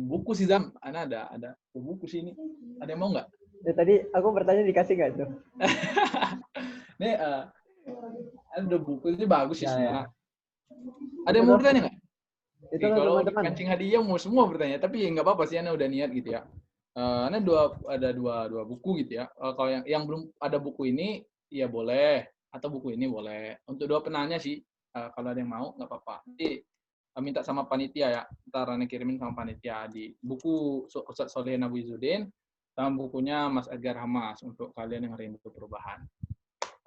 buku sih Zam. Anda ada buku sih ini. Ada yang mau nggak? Ya, tadi aku bertanya dikasih nggak tuh? Nih ada buku ini bagus sih Ya, semua. ya. Ada yang mau bertanya nggak? Itu Kalau teman-teman. pancing hadiah mau semua bertanya, tapi nggak apa-apa sih Anda udah niat gitu ya. Ada dua buku gitu ya. Kalau yang belum ada buku ini, ya boleh. Atau buku ini boleh. Untuk dua penanya sih, kalau ada yang mau, nggak apa-apa. Nanti minta sama panitia ya. Ntar Rane kirimin sama panitia. Di buku Ustadz Solihin Abu Izzuddin, sama bukunya Mas Edgar Hamas, untuk kalian yang rindu perubahan.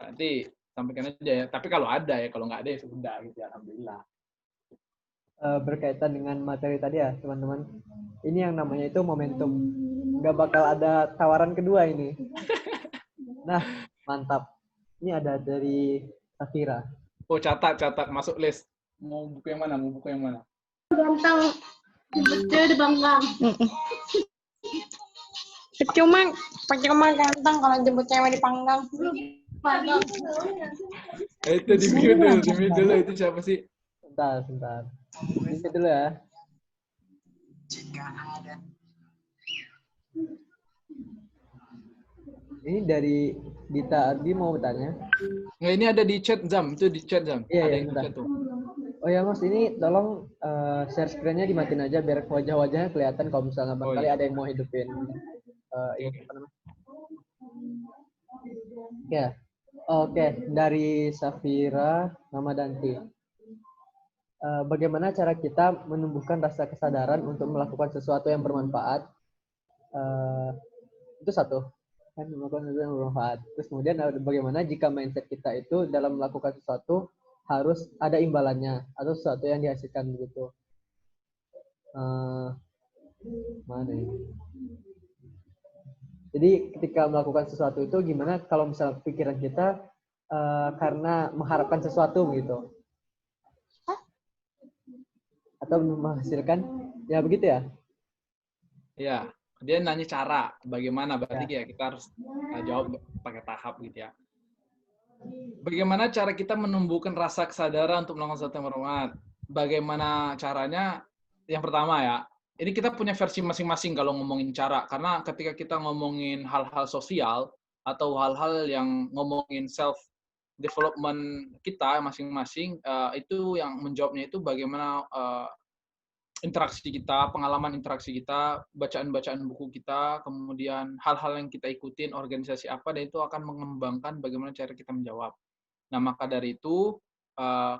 Nanti sampaikan aja ya. Tapi kalau ada ya, kalau nggak ada ya sudah gitu ya. Alhamdulillah. Berkaitan dengan materi tadi ya, teman-teman. Ini yang namanya itu momentum. Nggak bakal ada tawaran kedua ini. Nah, mantap. Ini ada dari Safira. Oh, catat. Masuk list. Mau buku yang mana? Ganteng. Jemputnya di Bangkang. Percuma ganteng kalau jemput cewek di Panggang. Itu di mute dulu. Itu siapa sih? Sebentar. Ini dulu ya. Ini dari Dita Ardi mau bertanya. Nggak, ini ada di chat Zam. Itu di chat Zam. Iya, ada iya, yang di bentar. chat tuh. Oh ya Mas, ini tolong share screen-nya dimatiin aja biar wajah-wajahnya kelihatan kalau misalnya barangkali iya. ada yang mau hidupin ini apa namanya? Ya. Oke, dari Safira Ramadanti. Bagaimana cara kita menumbuhkan rasa kesadaran untuk melakukan sesuatu yang bermanfaat? Itu satu, kan melakukan sesuatu yang bermanfaat. Terus kemudian bagaimana jika mindset kita itu dalam melakukan sesuatu harus ada imbalannya atau sesuatu yang dihasilkan begitu. Mana ini? Jadi ketika melakukan sesuatu itu gimana kalau misalnya pikiran kita karena mengharapkan sesuatu gitu. Atau menghasilkan, ya begitu ya? Iya, dia nanya cara bagaimana, berarti Ya. ya kita harus jawab pakai tahap gitu ya. Bagaimana cara kita menumbuhkan rasa kesadaran untuk melakukan sesuatu yang bermanfaat? Bagaimana caranya? Yang pertama ya, ini kita punya versi masing-masing kalau ngomongin cara, karena ketika kita ngomongin hal-hal sosial atau hal-hal yang ngomongin self development kita masing-masing, itu yang menjawabnya itu bagaimana interaksi kita, pengalaman interaksi kita, bacaan-bacaan buku kita, kemudian hal-hal yang kita ikutin, organisasi apa, dan itu akan mengembangkan bagaimana cara kita menjawab. Nah, maka dari itu,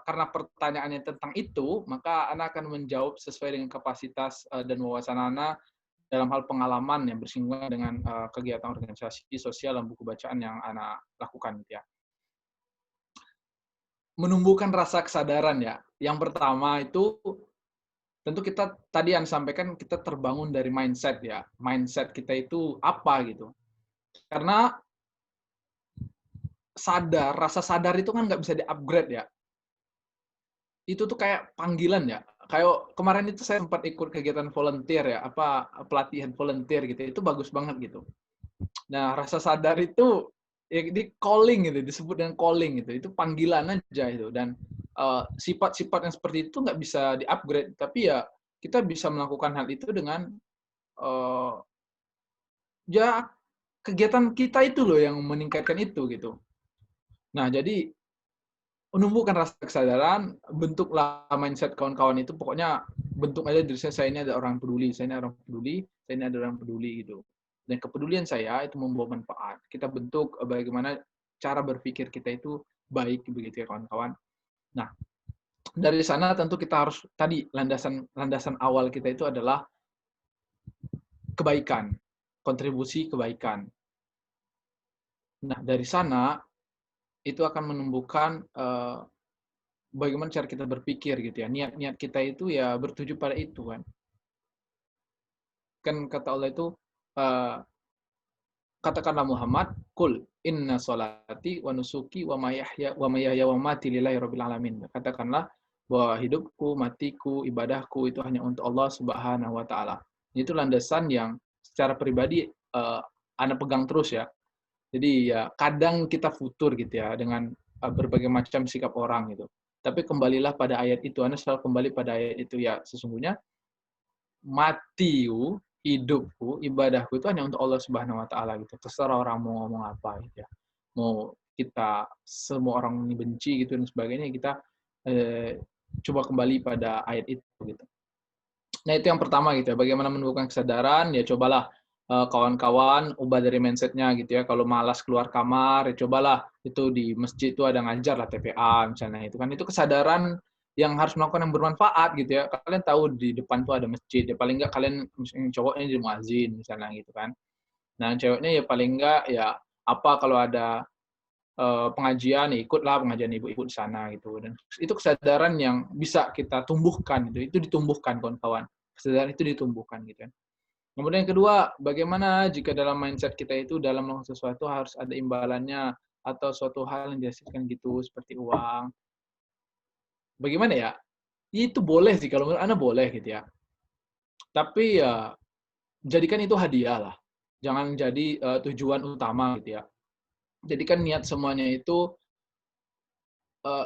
karena pertanyaannya tentang itu, maka Ana akan menjawab sesuai dengan kapasitas dan wawasan Ana dalam hal pengalaman yang bersinggungan dengan kegiatan organisasi sosial dan buku bacaan yang Ana lakukan. Ya. Menumbuhkan rasa kesadaran ya. Yang pertama itu, tentu kita tadi yang sampaikan kita terbangun dari mindset ya. Mindset kita itu apa gitu. Karena rasa sadar itu kan nggak bisa di-upgrade ya. Itu tuh kayak panggilan ya. Kayak kemarin itu saya sempat ikut kegiatan volunteer ya, pelatihan volunteer gitu. Itu bagus banget gitu. Nah, rasa sadar itu ya di calling gitu, disebut dengan calling gitu. Itu panggilan aja itu, dan sifat-sifat yang seperti itu nggak bisa di-upgrade, tapi ya kita bisa melakukan hal itu dengan ya kegiatan kita itu loh yang meningkatkan itu gitu. Nah, jadi menumbuhkan rasa kesadaran, bentuklah mindset kawan-kawan itu, pokoknya bentuk aja diri saya ini ada orang peduli, saya ini orang peduli, saya ini ada orang peduli gitu. Dan kepedulian saya itu membawa manfaat. Kita bentuk bagaimana cara berpikir kita itu baik begitu ya kawan-kawan. Nah, dari sana tentu kita harus tadi landasan awal kita itu adalah kebaikan, kontribusi kebaikan. Nah, dari sana itu akan menumbuhkan bagaimana cara kita berpikir gitu ya. Niat-niat kita itu ya bertuju pada itu kan. Kan kata Allah itu katakanlah Muhammad, kul inna solati wa nusuki wa mahyaya wa mamati lillahi rabbil alamin. Katakanlah bahwa hidupku, matiku, ibadahku itu hanya untuk Allah Subhanahu wa taala. Itu landasan yang secara pribadi Anda pegang terus ya. Jadi ya kadang kita futur gitu ya dengan berbagai macam sikap orang gitu. Tapi kembalilah pada ayat itu, Anda selalu kembali pada ayat itu ya, sesungguhnya matiku, hidupku, ibadahku itu hanya untuk Allah Subhanahu wa taala gitu. Terserah orang mau ngomong apa gitu ya. Mau kita semua orang benci gitu dan sebagainya, kita coba kembali pada ayat itu gitu. Nah, itu yang pertama gitu ya. Bagaimana menumbuhkan kesadaran? Ya cobalah kawan-kawan ubah dari mindset-nya gitu ya. Kalau malas keluar kamar, ya cobalah itu di masjid itu ada ngajar lah TPA misalnya itu kan. Itu kesadaran yang harus melakukan yang bermanfaat gitu ya. Kalian tahu di depan tuh ada masjid, ya paling enggak kalian misalnya cowoknya jadi muazin misalnya gitu kan. Nah, ceweknya ya paling enggak ya apa kalau ada pengajian, ya ikutlah pengajian ibu-ibu di sana gitu. Dan itu kesadaran yang bisa kita tumbuhkan itu ditumbuhkan kawan-kawan. Kesadaran itu ditumbuhkan gitu kan. Kemudian yang kedua, bagaimana jika dalam mindset kita itu dalam melakukan sesuatu harus ada imbalannya atau suatu hal yang dihasilkan gitu seperti uang. Bagaimana ya? Itu boleh sih kalau menurut Anda boleh gitu ya. Tapi ya jadikan itu hadiah lah. Jangan jadi tujuan utama gitu ya. Jadikan niat semuanya itu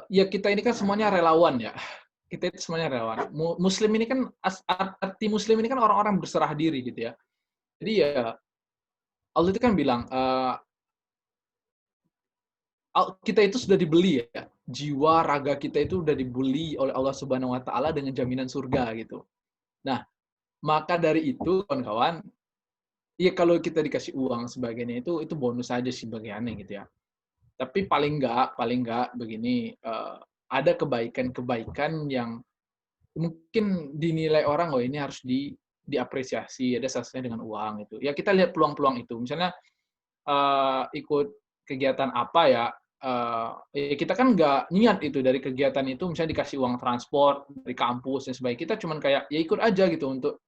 ya kita ini kan semuanya relawan ya. Kita itu semuanya relawan. Muslim ini kan arti Muslim ini kan orang-orang berserah diri gitu ya. Jadi ya Allah itu kan bilang kita itu sudah dibeli ya. Jiwa raga kita itu sudah dibeli oleh Allah Subhanahu wa taala dengan jaminan surga gitu. Nah, maka dari itu kawan-kawan, ya kalau kita dikasih uang sebagainya itu bonus aja sih bagiannya gitu ya. Tapi paling enggak begini ada kebaikan-kebaikan yang mungkin dinilai orang ini harus diapresiasi, ada sasarannya dengan uang itu. Ya kita lihat peluang-peluang itu. Misalnya ikut kegiatan apa ya, kita kan nggak niat itu dari kegiatan itu misalnya dikasih uang transport dari kampus dan sebagainya. Kita cuman kayak ya ikut aja gitu untuk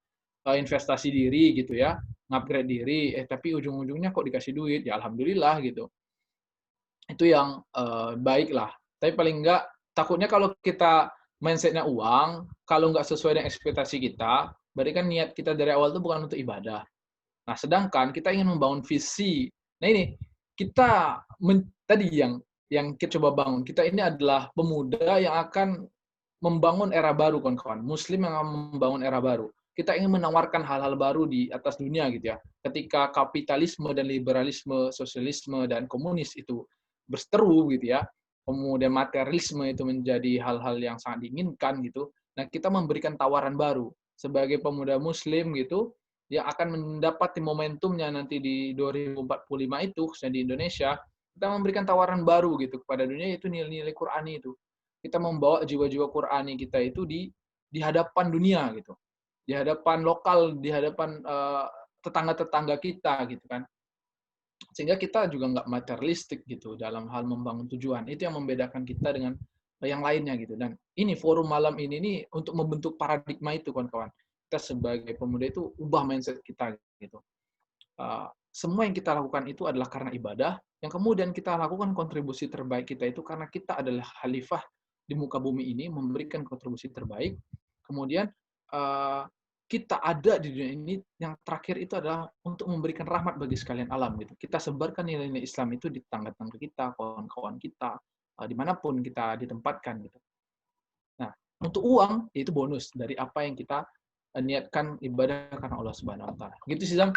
investasi diri gitu ya, ngupgrade diri, tapi ujung-ujungnya kok dikasih duit, ya alhamdulillah gitu. Itu yang baik lah. Tapi paling enggak, takutnya kalau kita mindset-nya uang, kalau nggak sesuai dengan ekspektasi kita, berarti kan niat kita dari awal itu bukan untuk ibadah. Nah, sedangkan kita ingin membangun visi. Nah ini, kita tadi yang kita coba bangun, kita ini adalah pemuda yang akan membangun era baru, kawan-kawan. Muslim yang akan membangun era baru. Kita ingin menawarkan hal-hal baru di atas dunia gitu ya. Ketika kapitalisme dan liberalisme, sosialisme dan komunis itu berseteru gitu ya, kemudian materialisme itu menjadi hal-hal yang sangat diinginkan gitu. Nah, kita memberikan tawaran baru sebagai pemuda Muslim gitu yang akan mendapat momentumnya nanti di 2045 itu, khususnya di Indonesia, kita memberikan tawaran baru gitu kepada dunia, yaitu nilai-nilai Qur'ani itu. Kita membawa jiwa-jiwa Qur'ani kita itu di hadapan dunia gitu, di hadapan lokal, di hadapan tetangga-tetangga kita gitu kan, sehingga kita juga nggak materialistik gitu dalam hal membangun tujuan. Itu yang membedakan kita dengan yang lainnya gitu. Dan ini forum malam ini nih untuk membentuk paradigma itu kawan-kawan. Kita sebagai pemuda itu ubah mindset kita gitu. Semua yang kita lakukan itu adalah karena ibadah, yang kemudian kita lakukan kontribusi terbaik kita itu karena kita adalah khalifah di muka bumi ini, memberikan kontribusi terbaik. Kemudian kita ada di dunia ini, yang terakhir itu adalah untuk memberikan rahmat bagi sekalian alam gitu. Kita sebarkan nilai-nilai Islam itu di tetangga-tetangga kita, kawan-kawan kita, dimanapun kita ditempatkan gitu. Nah, untuk uang itu bonus dari apa yang kita niatkan ibadah karena Allah Subhanahu Wa Taala. Gitu sih Zam,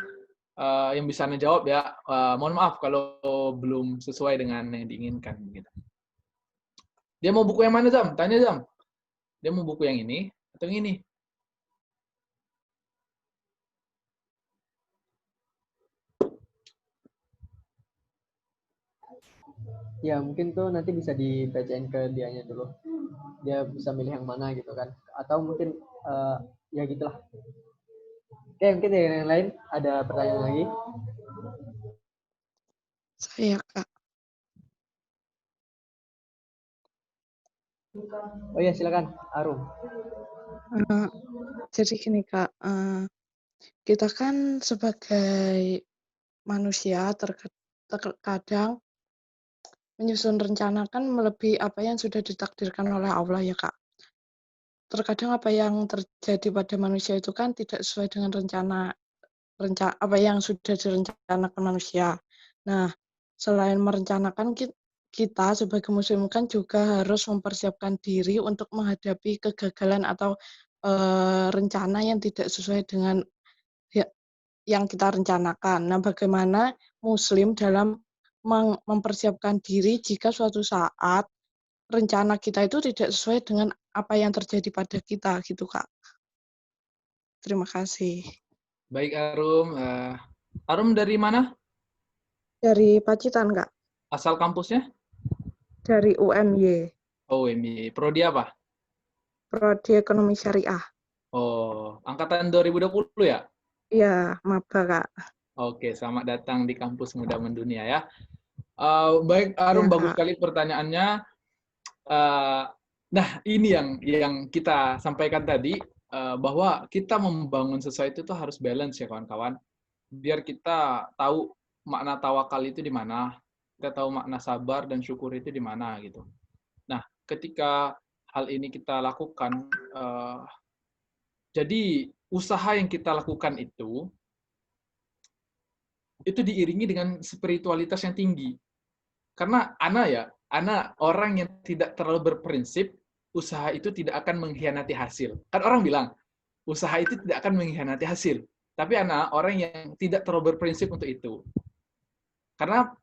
yang bisa Anda jawab ya. Mohon maaf kalau belum sesuai dengan yang diinginkan gitu. Dia mau buku yang mana Zam? Tanya Zam. Dia mau buku yang ini atau yang ini? Ya mungkin tuh nanti bisa dibacain ke dianya dulu, dia bisa milih yang mana gitu kan, atau mungkin ya gitulah. Oke, mungkin dari yang lain ada pertanyaan lagi? Saya, Kak. Oh ya, silakan Arum. Jadi gini, Kak, kita kan sebagai manusia terkadang menyusun rencana kan melebihi apa yang sudah ditakdirkan oleh Allah ya, Kak. Terkadang apa yang terjadi pada manusia itu kan tidak sesuai dengan rencana apa yang sudah direncanakan manusia. Nah, selain merencanakan, kita sebagai muslim kan juga harus mempersiapkan diri untuk menghadapi kegagalan atau rencana yang tidak sesuai dengan yang kita rencanakan. Nah, bagaimana muslim dalam mempersiapkan diri jika suatu saat rencana kita itu tidak sesuai dengan apa yang terjadi pada kita gitu, Kak. Terima kasih. Baik Arum, Arum dari mana? Dari Pacitan, Kak. Asal kampusnya? Dari UMY, Oh, MBA. Prodi apa? Prodi Ekonomi Syariah. Oh, angkatan 2020 ya? Iya, maba, Kak. Oke, selamat datang di kampus Muda Mendunia ya. Baik, Iya, Arum, bagus Kak. sekali pertanyaannya. Uh, nah, ini yang kita sampaikan tadi, bahwa kita membangun sesuatu itu harus balance ya kawan-kawan. Biar kita tahu makna tawakal itu di mana, kita tahu makna sabar dan syukur itu di mana gitu. Nah, ketika hal ini kita lakukan, jadi usaha yang kita lakukan itu diiringi dengan spiritualitas yang tinggi. Karena Ana orang yang tidak terlalu berprinsip, usaha itu tidak akan mengkhianati hasil. Kan orang bilang, usaha itu tidak akan mengkhianati hasil. Tapi Ana orang yang tidak terlalu berprinsip untuk itu. Karena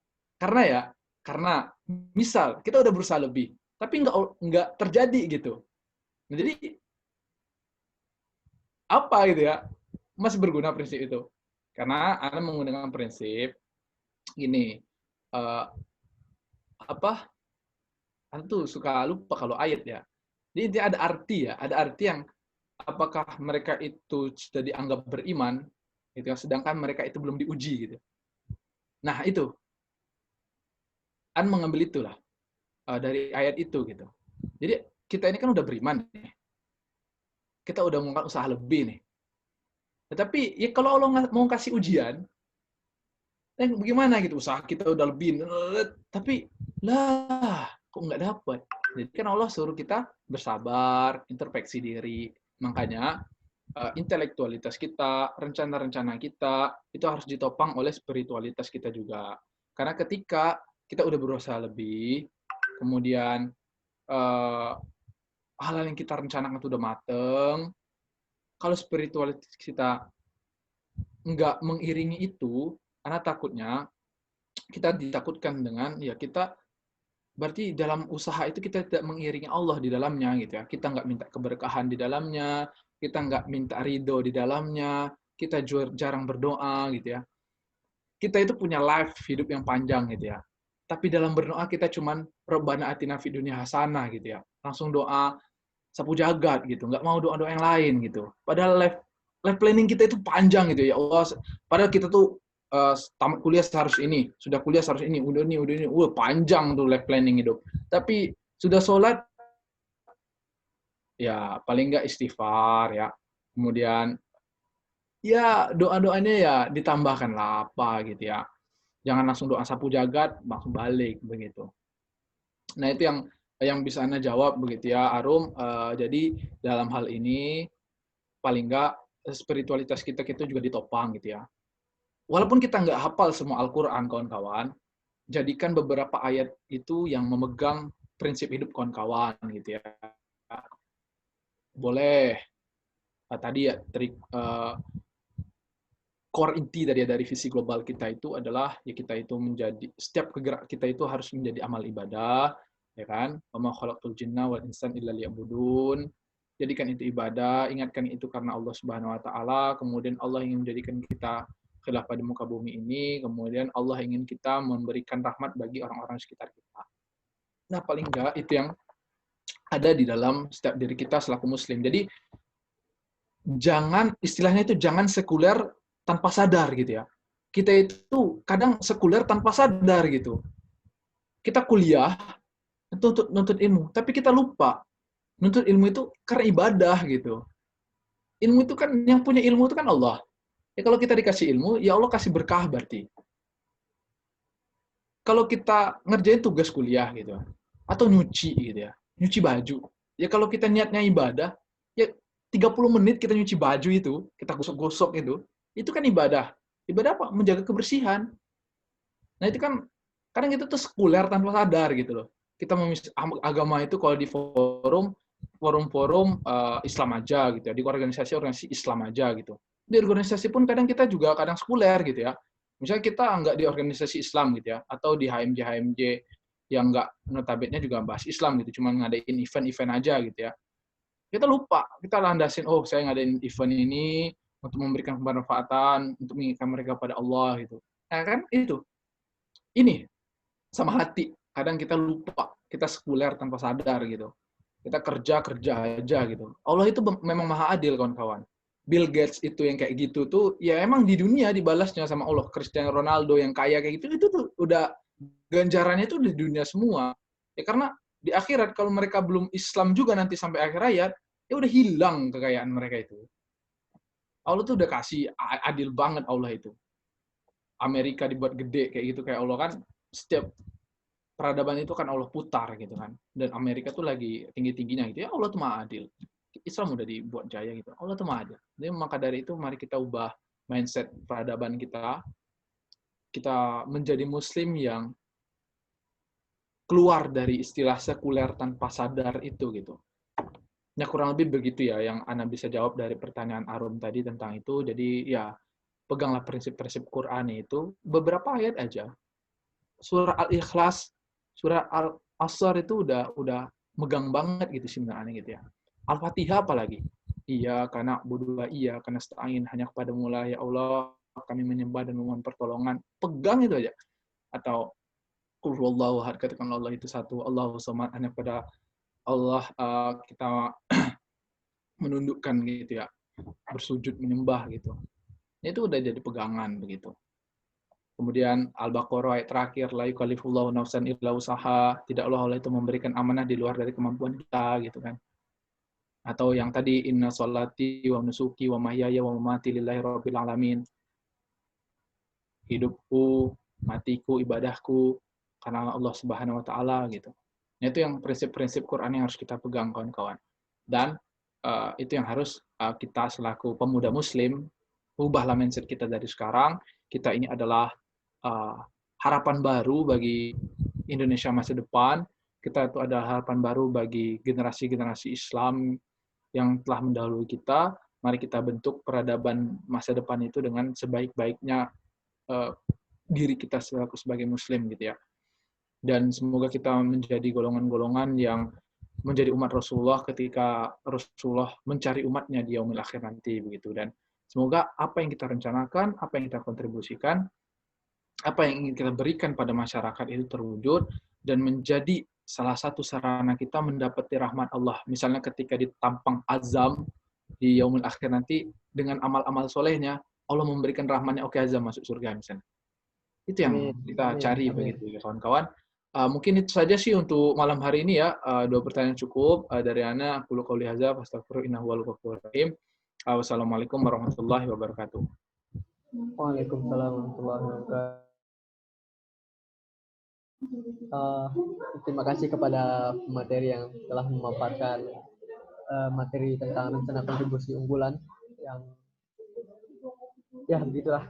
misal kita udah berusaha lebih, tapi nggak terjadi gitu. Nah, jadi apa gitu ya? Masih berguna prinsip itu. Karena Ana menggunakan prinsip gini, Ana tuh suka lupa kalau ayat ya. Jadi intinya ada arti yang apakah mereka itu sudah dianggap beriman, gitu, sedangkan mereka itu belum diuji gitu. Nah itu, An mengambil itulah dari ayat itu gitu. Jadi kita ini kan udah beriman, kita udah melakukan usaha lebih nih. Tetapi ya kalau Allah mau kasih ujian, bagaimana gitu, usaha kita udah lebih, tapi lah kok nggak dapat. Jadi kan Allah suruh kita bersabar, introspeksi diri. Makanya intelektualitas kita, rencana-rencana kita itu harus ditopang oleh spiritualitas kita juga. Karena ketika kita udah berusaha lebih, kemudian hal yang kita rencanakan itu udah mateng, kalau spiritualitas kita nggak mengiringi itu, karena takutnya kita ditakutkan dengan ya kita berarti dalam usaha itu kita tidak mengiringi Allah di dalamnya gitu ya. Kita nggak minta keberkahan di dalamnya, kita nggak minta ridho di dalamnya, kita jarang berdoa gitu ya. Kita itu punya life hidup yang panjang gitu ya. Tapi dalam berdoa kita cuman Rabbana atina fid dunya hasanah gitu ya. Langsung doa sapu jagat gitu, nggak mau doa-doa yang lain gitu. Padahal life planning kita itu panjang gitu ya Allah. Padahal kita tuh tamat kuliah seharus ini, sudah kuliah seharus ini, udah ini, panjang tuh life planning hidup. Tapi sudah sholat, ya paling nggak istighfar ya. Kemudian ya doa-doanya ya ditambahkan lah apa gitu ya. Jangan langsung doa sapu jagat, langsung balik begitu. Nah itu yang bisa Anda jawab begitu ya, Arum. Jadi dalam hal ini paling nggak spiritualitas kita juga ditopang gitu ya. Walaupun kita nggak hafal semua Al-Quran, kawan-kawan, jadikan beberapa ayat itu yang memegang prinsip hidup kawan-kawan gitu ya. Boleh. Tadi ya, core inti dari visi global kita itu adalah ya kita itu menjadi, setiap gerak kita itu harus menjadi amal ibadah, ya kan? Wa ma khalaqtul jinna wal insan illa liya'budun. Jadikan itu ibadah, ingatkan itu karena Allah Subhanahu wa taala, kemudian Allah ingin menjadikan kita khilafah di muka bumi ini, kemudian Allah ingin kita memberikan rahmat bagi orang-orang sekitar kita. Nah, paling enggak itu yang ada di dalam setiap diri kita selaku muslim. Jadi istilahnya itu jangan sekuler tanpa sadar gitu ya. Kita itu kadang sekuler tanpa sadar gitu. Kita kuliah untuk nuntut ilmu, tapi kita lupa nuntut ilmu itu karena ibadah gitu. Ilmu itu kan, yang punya ilmu itu kan Allah. Ya kalau kita dikasih ilmu, ya Allah kasih berkah berarti. Kalau kita ngerjain tugas kuliah gitu, atau nyuci gitu ya, nyuci baju. Ya kalau kita niatnya ibadah, ya 30 menit kita nyuci baju itu, kita gosok-gosok itu kan ibadah. Ibadah apa? Menjaga kebersihan. Nah itu kan, kadang kita tuh sekuler tanpa sadar gitu loh. Kita agama itu kalau di forum-forum Islam aja gitu ya, di organisasi Islam aja gitu. Di organisasi pun kadang kita juga kadang sekuler gitu ya. Misalnya kita nggak di organisasi Islam gitu ya, atau di HMJ yang nggak notabene juga bahas Islam gitu, cuma ngadain event-event aja gitu ya. Kita lupa, kita landasin, oh saya ngadain event ini untuk memberikan kebermanfaatan, untuk mengingatkan mereka pada Allah gitu. Nah kan itu. Ini sama hati. Kadang kita lupa, kita sekuler tanpa sadar gitu. Kita kerja aja gitu. Allah itu memang maha adil kawan-kawan. Bill Gates itu yang kayak gitu tuh, ya emang di dunia dibalasnya sama Allah. Cristiano Ronaldo yang kaya kayak gitu, itu tuh udah ganjarannya itu di dunia semua. Ya karena di akhirat kalau mereka belum Islam juga nanti sampai akhir hayat, ya udah hilang kekayaan mereka itu. Allah tuh udah kasih adil banget Allah itu. Amerika dibuat gede kayak gitu kayak Allah kan setiap peradaban itu kan Allah putar gitu kan. Dan Amerika tuh lagi tinggi-tingginya gitu ya Allah tuh maha adil. Islam udah dibuat jaya gitu. Allah tuh maha adil. Jadi maka dari itu mari kita ubah mindset peradaban kita. Kita menjadi muslim yang keluar dari istilah sekuler tanpa sadar itu gitu. Ya kurang lebih begitu ya yang Ana bisa jawab dari pertanyaan Arum tadi tentang itu. Jadi ya peganglah prinsip-prinsip Quran itu beberapa ayat aja. Surah Al-Ikhlas, surah Al-Asr itu udah megang banget gitu sebenarnya gitu ya. Al-Fatihah apalagi? Iya, karena berdua iya, karena stain hanya kepada Mula ya Allah kami menyembah dan memohon pertolongan. Pegang itu aja. Atau Qul huwallahu ahad, katakan Allah itu satu, Allahu samad, hanya kepada Allah kita menundukkan gitu ya, bersujud menyembah gitu. Itu udah jadi pegangan begitu. Kemudian Al-Baqarah ayat terakhir, la yukallifullahu nafsan illa usaha, tidaklah Allah itu memberikan amanah di luar dari kemampuan kita gitu kan. Atau yang tadi inna sholati wa nusuki wa mahyaya wa mamati lillahi rabbil alamin. Hidupku, matiku, ibadahku karena Allah Subhanahu wa taala gitu. Nah, itu yang prinsip-prinsip Quran yang harus kita pegang kawan-kawan. Dan itu yang harus kita selaku pemuda muslim ubahlah mindset kita dari sekarang. Kita ini adalah harapan baru bagi Indonesia masa depan. Kita itu adalah harapan baru bagi generasi-generasi Islam yang telah mendahului kita. Mari kita bentuk peradaban masa depan itu dengan sebaik-baiknya diri kita sebagai Muslim gitu ya. Dan semoga kita menjadi golongan-golongan yang menjadi umat Rasulullah ketika Rasulullah mencari umatnya di yaumil akhir nanti begitu. Dan semoga apa yang kita rencanakan, apa yang kita kontribusikan, apa yang ingin kita berikan pada masyarakat itu terwujud dan menjadi salah satu sarana kita mendapati rahmat Allah. Misalnya ketika ditampang azam di yaumil akhir nanti dengan amal-amal solehnya, Allah memberikan rahmatnya, oke azam masuk surga misalnya. Itu yang kita cari begitu ya kawan-kawan. Mungkin itu saja sih untuk malam hari ini ya. 2 pertanyaan cukup dari Ana. Aku qouli hadza fastaghfiru innahu huwal ghafurur rahim. Wassalamualaikum warahmatullahi wabarakatuh. Waalaikumsalam warahmatullahi wabarakatuh. Terima kasih kepada pemateri yang telah memaparkan materi tentang rencana kontribusi unggulan yang ya begitulah.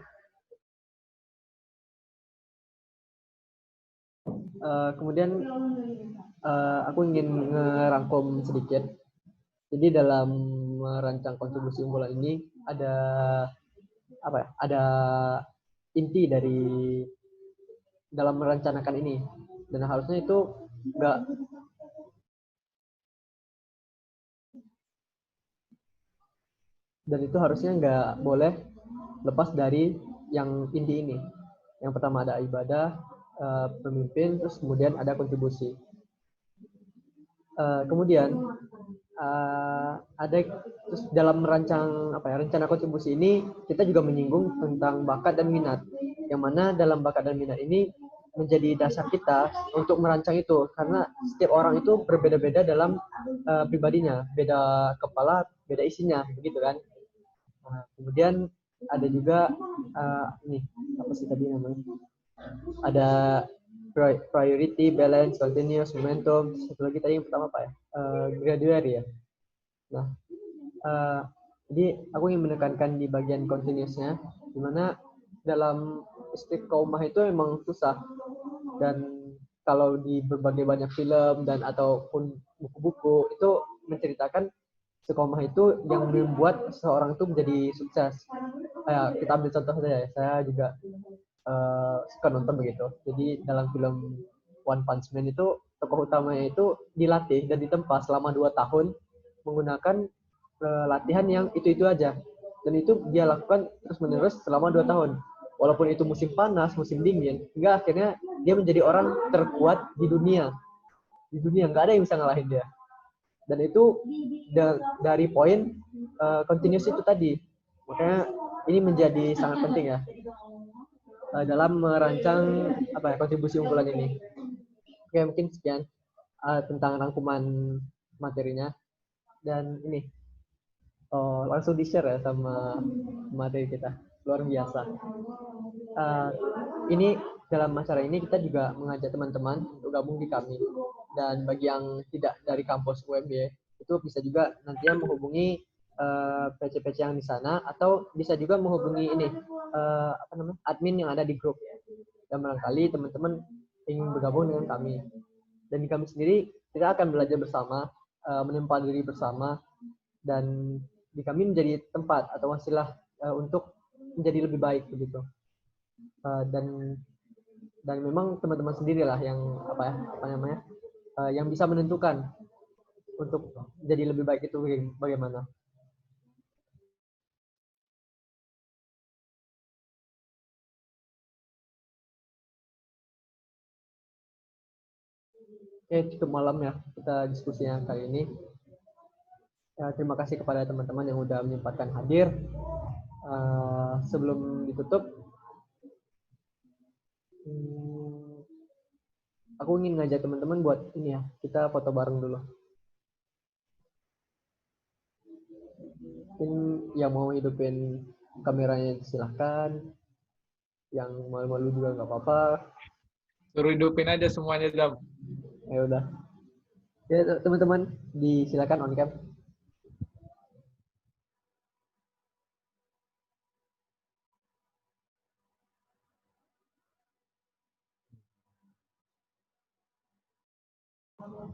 Kemudian aku ingin ngerangkum sedikit. Jadi dalam merancang kontribusi unggulan ini ada apa ya? Ada inti dari dalam merencanakan ini, dan harusnya itu nggak boleh lepas dari yang inti ini. Yang pertama ada ibadah, pemimpin, terus kemudian ada kontribusi. Kemudian ada terus dalam merancang rencana kontribusi ini kita juga menyinggung tentang bakat dan minat, yang mana dalam bakat dan minat ini menjadi dasar kita untuk merancang itu, karena setiap orang itu berbeda-beda dalam pribadinya, beda kepala, beda isinya, begitu kan. Kemudian ada juga ini apa sih tadi namanya? Ada priority, balance, continuous, momentum. Satu lagi tadi yang pertama apa ya? Gradual ya. Nah, jadi aku ingin menekankan di bagian continuousnya, di mana dalam istiqomah itu emang susah, dan kalau di berbagai banyak film dan ataupun buku-buku itu menceritakan istiqomah itu yang membuat seorang itu menjadi sukses. Kita ambil contoh saja ya, saya juga suka nonton begitu. Jadi dalam film One Punch Man itu tokoh utamanya itu dilatih dan ditempa selama 2 tahun menggunakan latihan yang itu aja. Dan itu dia lakukan terus-menerus selama 2 tahun. Walaupun itu musim panas, musim dingin, hingga akhirnya dia menjadi orang terkuat di dunia. Di dunia nggak ada yang bisa ngalahin dia. Dan itu dari poin continuous itu tadi. Makanya ini menjadi sangat penting ya dalam merancang kontribusi unggulan ini. Oke, mungkin sekian tentang rangkuman materinya. Dan ini langsung di-share ya sama materi kita. Luar biasa. Ini dalam acara ini kita juga mengajak teman-teman untuk gabung di kami. Dan bagi yang tidak dari kampus UMB, itu bisa juga nantinya menghubungi PC-PC yang di sana, atau bisa juga menghubungi ini admin yang ada di grup. Dan barangkali teman-teman ingin bergabung dengan kami. Dan di kami sendiri kita akan belajar bersama, menempa diri bersama, dan di kami menjadi tempat atau wasilah untuk menjadi lebih baik begitu. Dan memang teman-teman sendirilah yang yang bisa menentukan untuk jadi lebih baik itu bagaimana. Oke, cukup malam ya kita diskusinya kali ini. Terima kasih kepada teman-teman yang udah menyempatkan hadir. Sebelum ditutup, aku ingin ngajak teman-teman buat ini ya, kita foto bareng dulu. Mungkin yang mau hidupin kameranya silahkan, yang malu-malu juga nggak apa-apa. Suruh hidupin aja semuanya, Dam. Ya udah. Ya teman-teman, disilakan on cam.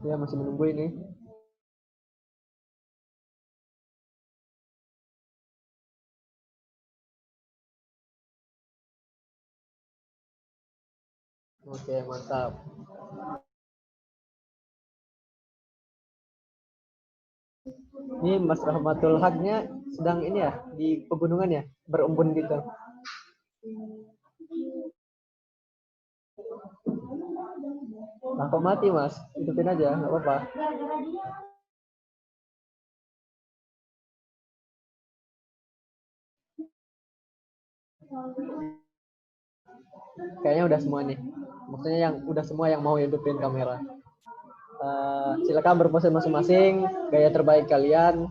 Ya, masih menunggu ini. Oke, mantap. Ini Mas Rahmatul Haqnya sedang ini ya, di pegunungan ya, berembun gitu. Nah, kok mati Mas? Hidupin aja, nggak apa-apa. Kayaknya udah semua nih. Maksudnya yang udah semua yang mau hidupin kamera. Silakan berpose masing-masing, gaya terbaik kalian.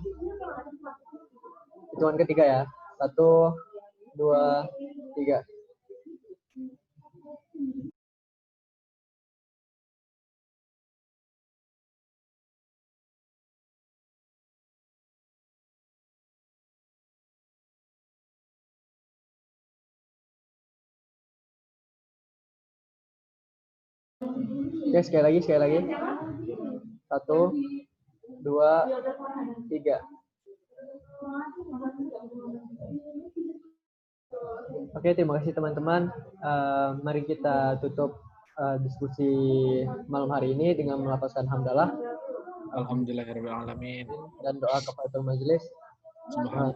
Hitungan ketiga ya. 1, 2, 3. Oke, sekali lagi. 1, 2, 3. Oke, terima kasih teman-teman. Mari kita tutup diskusi malam hari ini dengan melafazkan hamdalah. Alhamdulillahirabbil alamin. Dan doa kafaratul majelis. Subhanallah.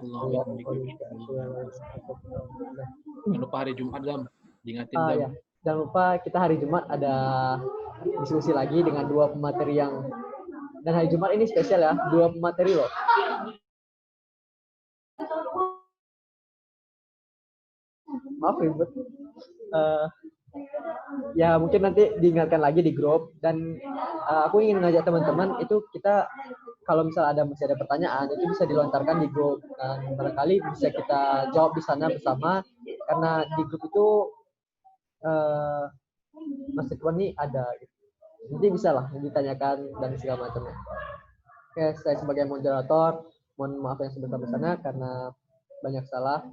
Jangan lupa hari Jumat, Dam. Diingatin, Dam. Ya. Jangan lupa kita hari Jumat ada diskusi lagi dengan 2 pemateri yang, dan hari Jumat ini spesial ya, 2 pemateri loh. Maaf ribet. Ya mungkin nanti diingatkan lagi di grup, dan aku ingin ngajak teman-teman itu kita kalau misalnya masih ada pertanyaan itu bisa dilontarkan di grup, dan barangkali bisa kita jawab di sana bersama, karena di grup itu Mas Ridwan nih ada gitu. Nanti bisa lah ditanyakan dan segala macamnya. Oke, saya sebagai moderator mohon maaf yang sebesar-besarnya karena banyak salah,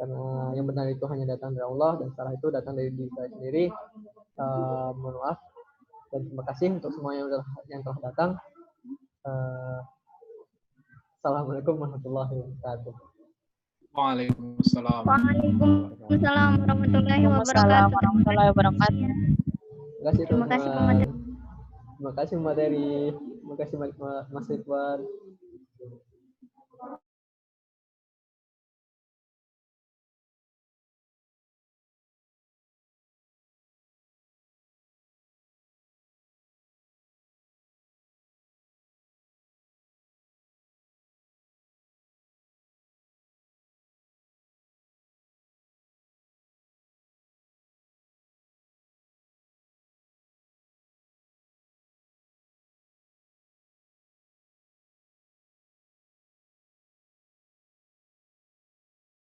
karena yang benar itu hanya datang dari Allah dan salah itu datang dari diri saya sendiri. Mohon maaf dan terima kasih untuk semua yang telah datang. Assalamualaikum warahmatullahi wabarakatuh. Waalaikumsalam. Waalaikumsalam warahmatullahi wabarakatuh. Terima kasih teman-teman. Terima kasih materi. Terima kasih Mas Ridwan.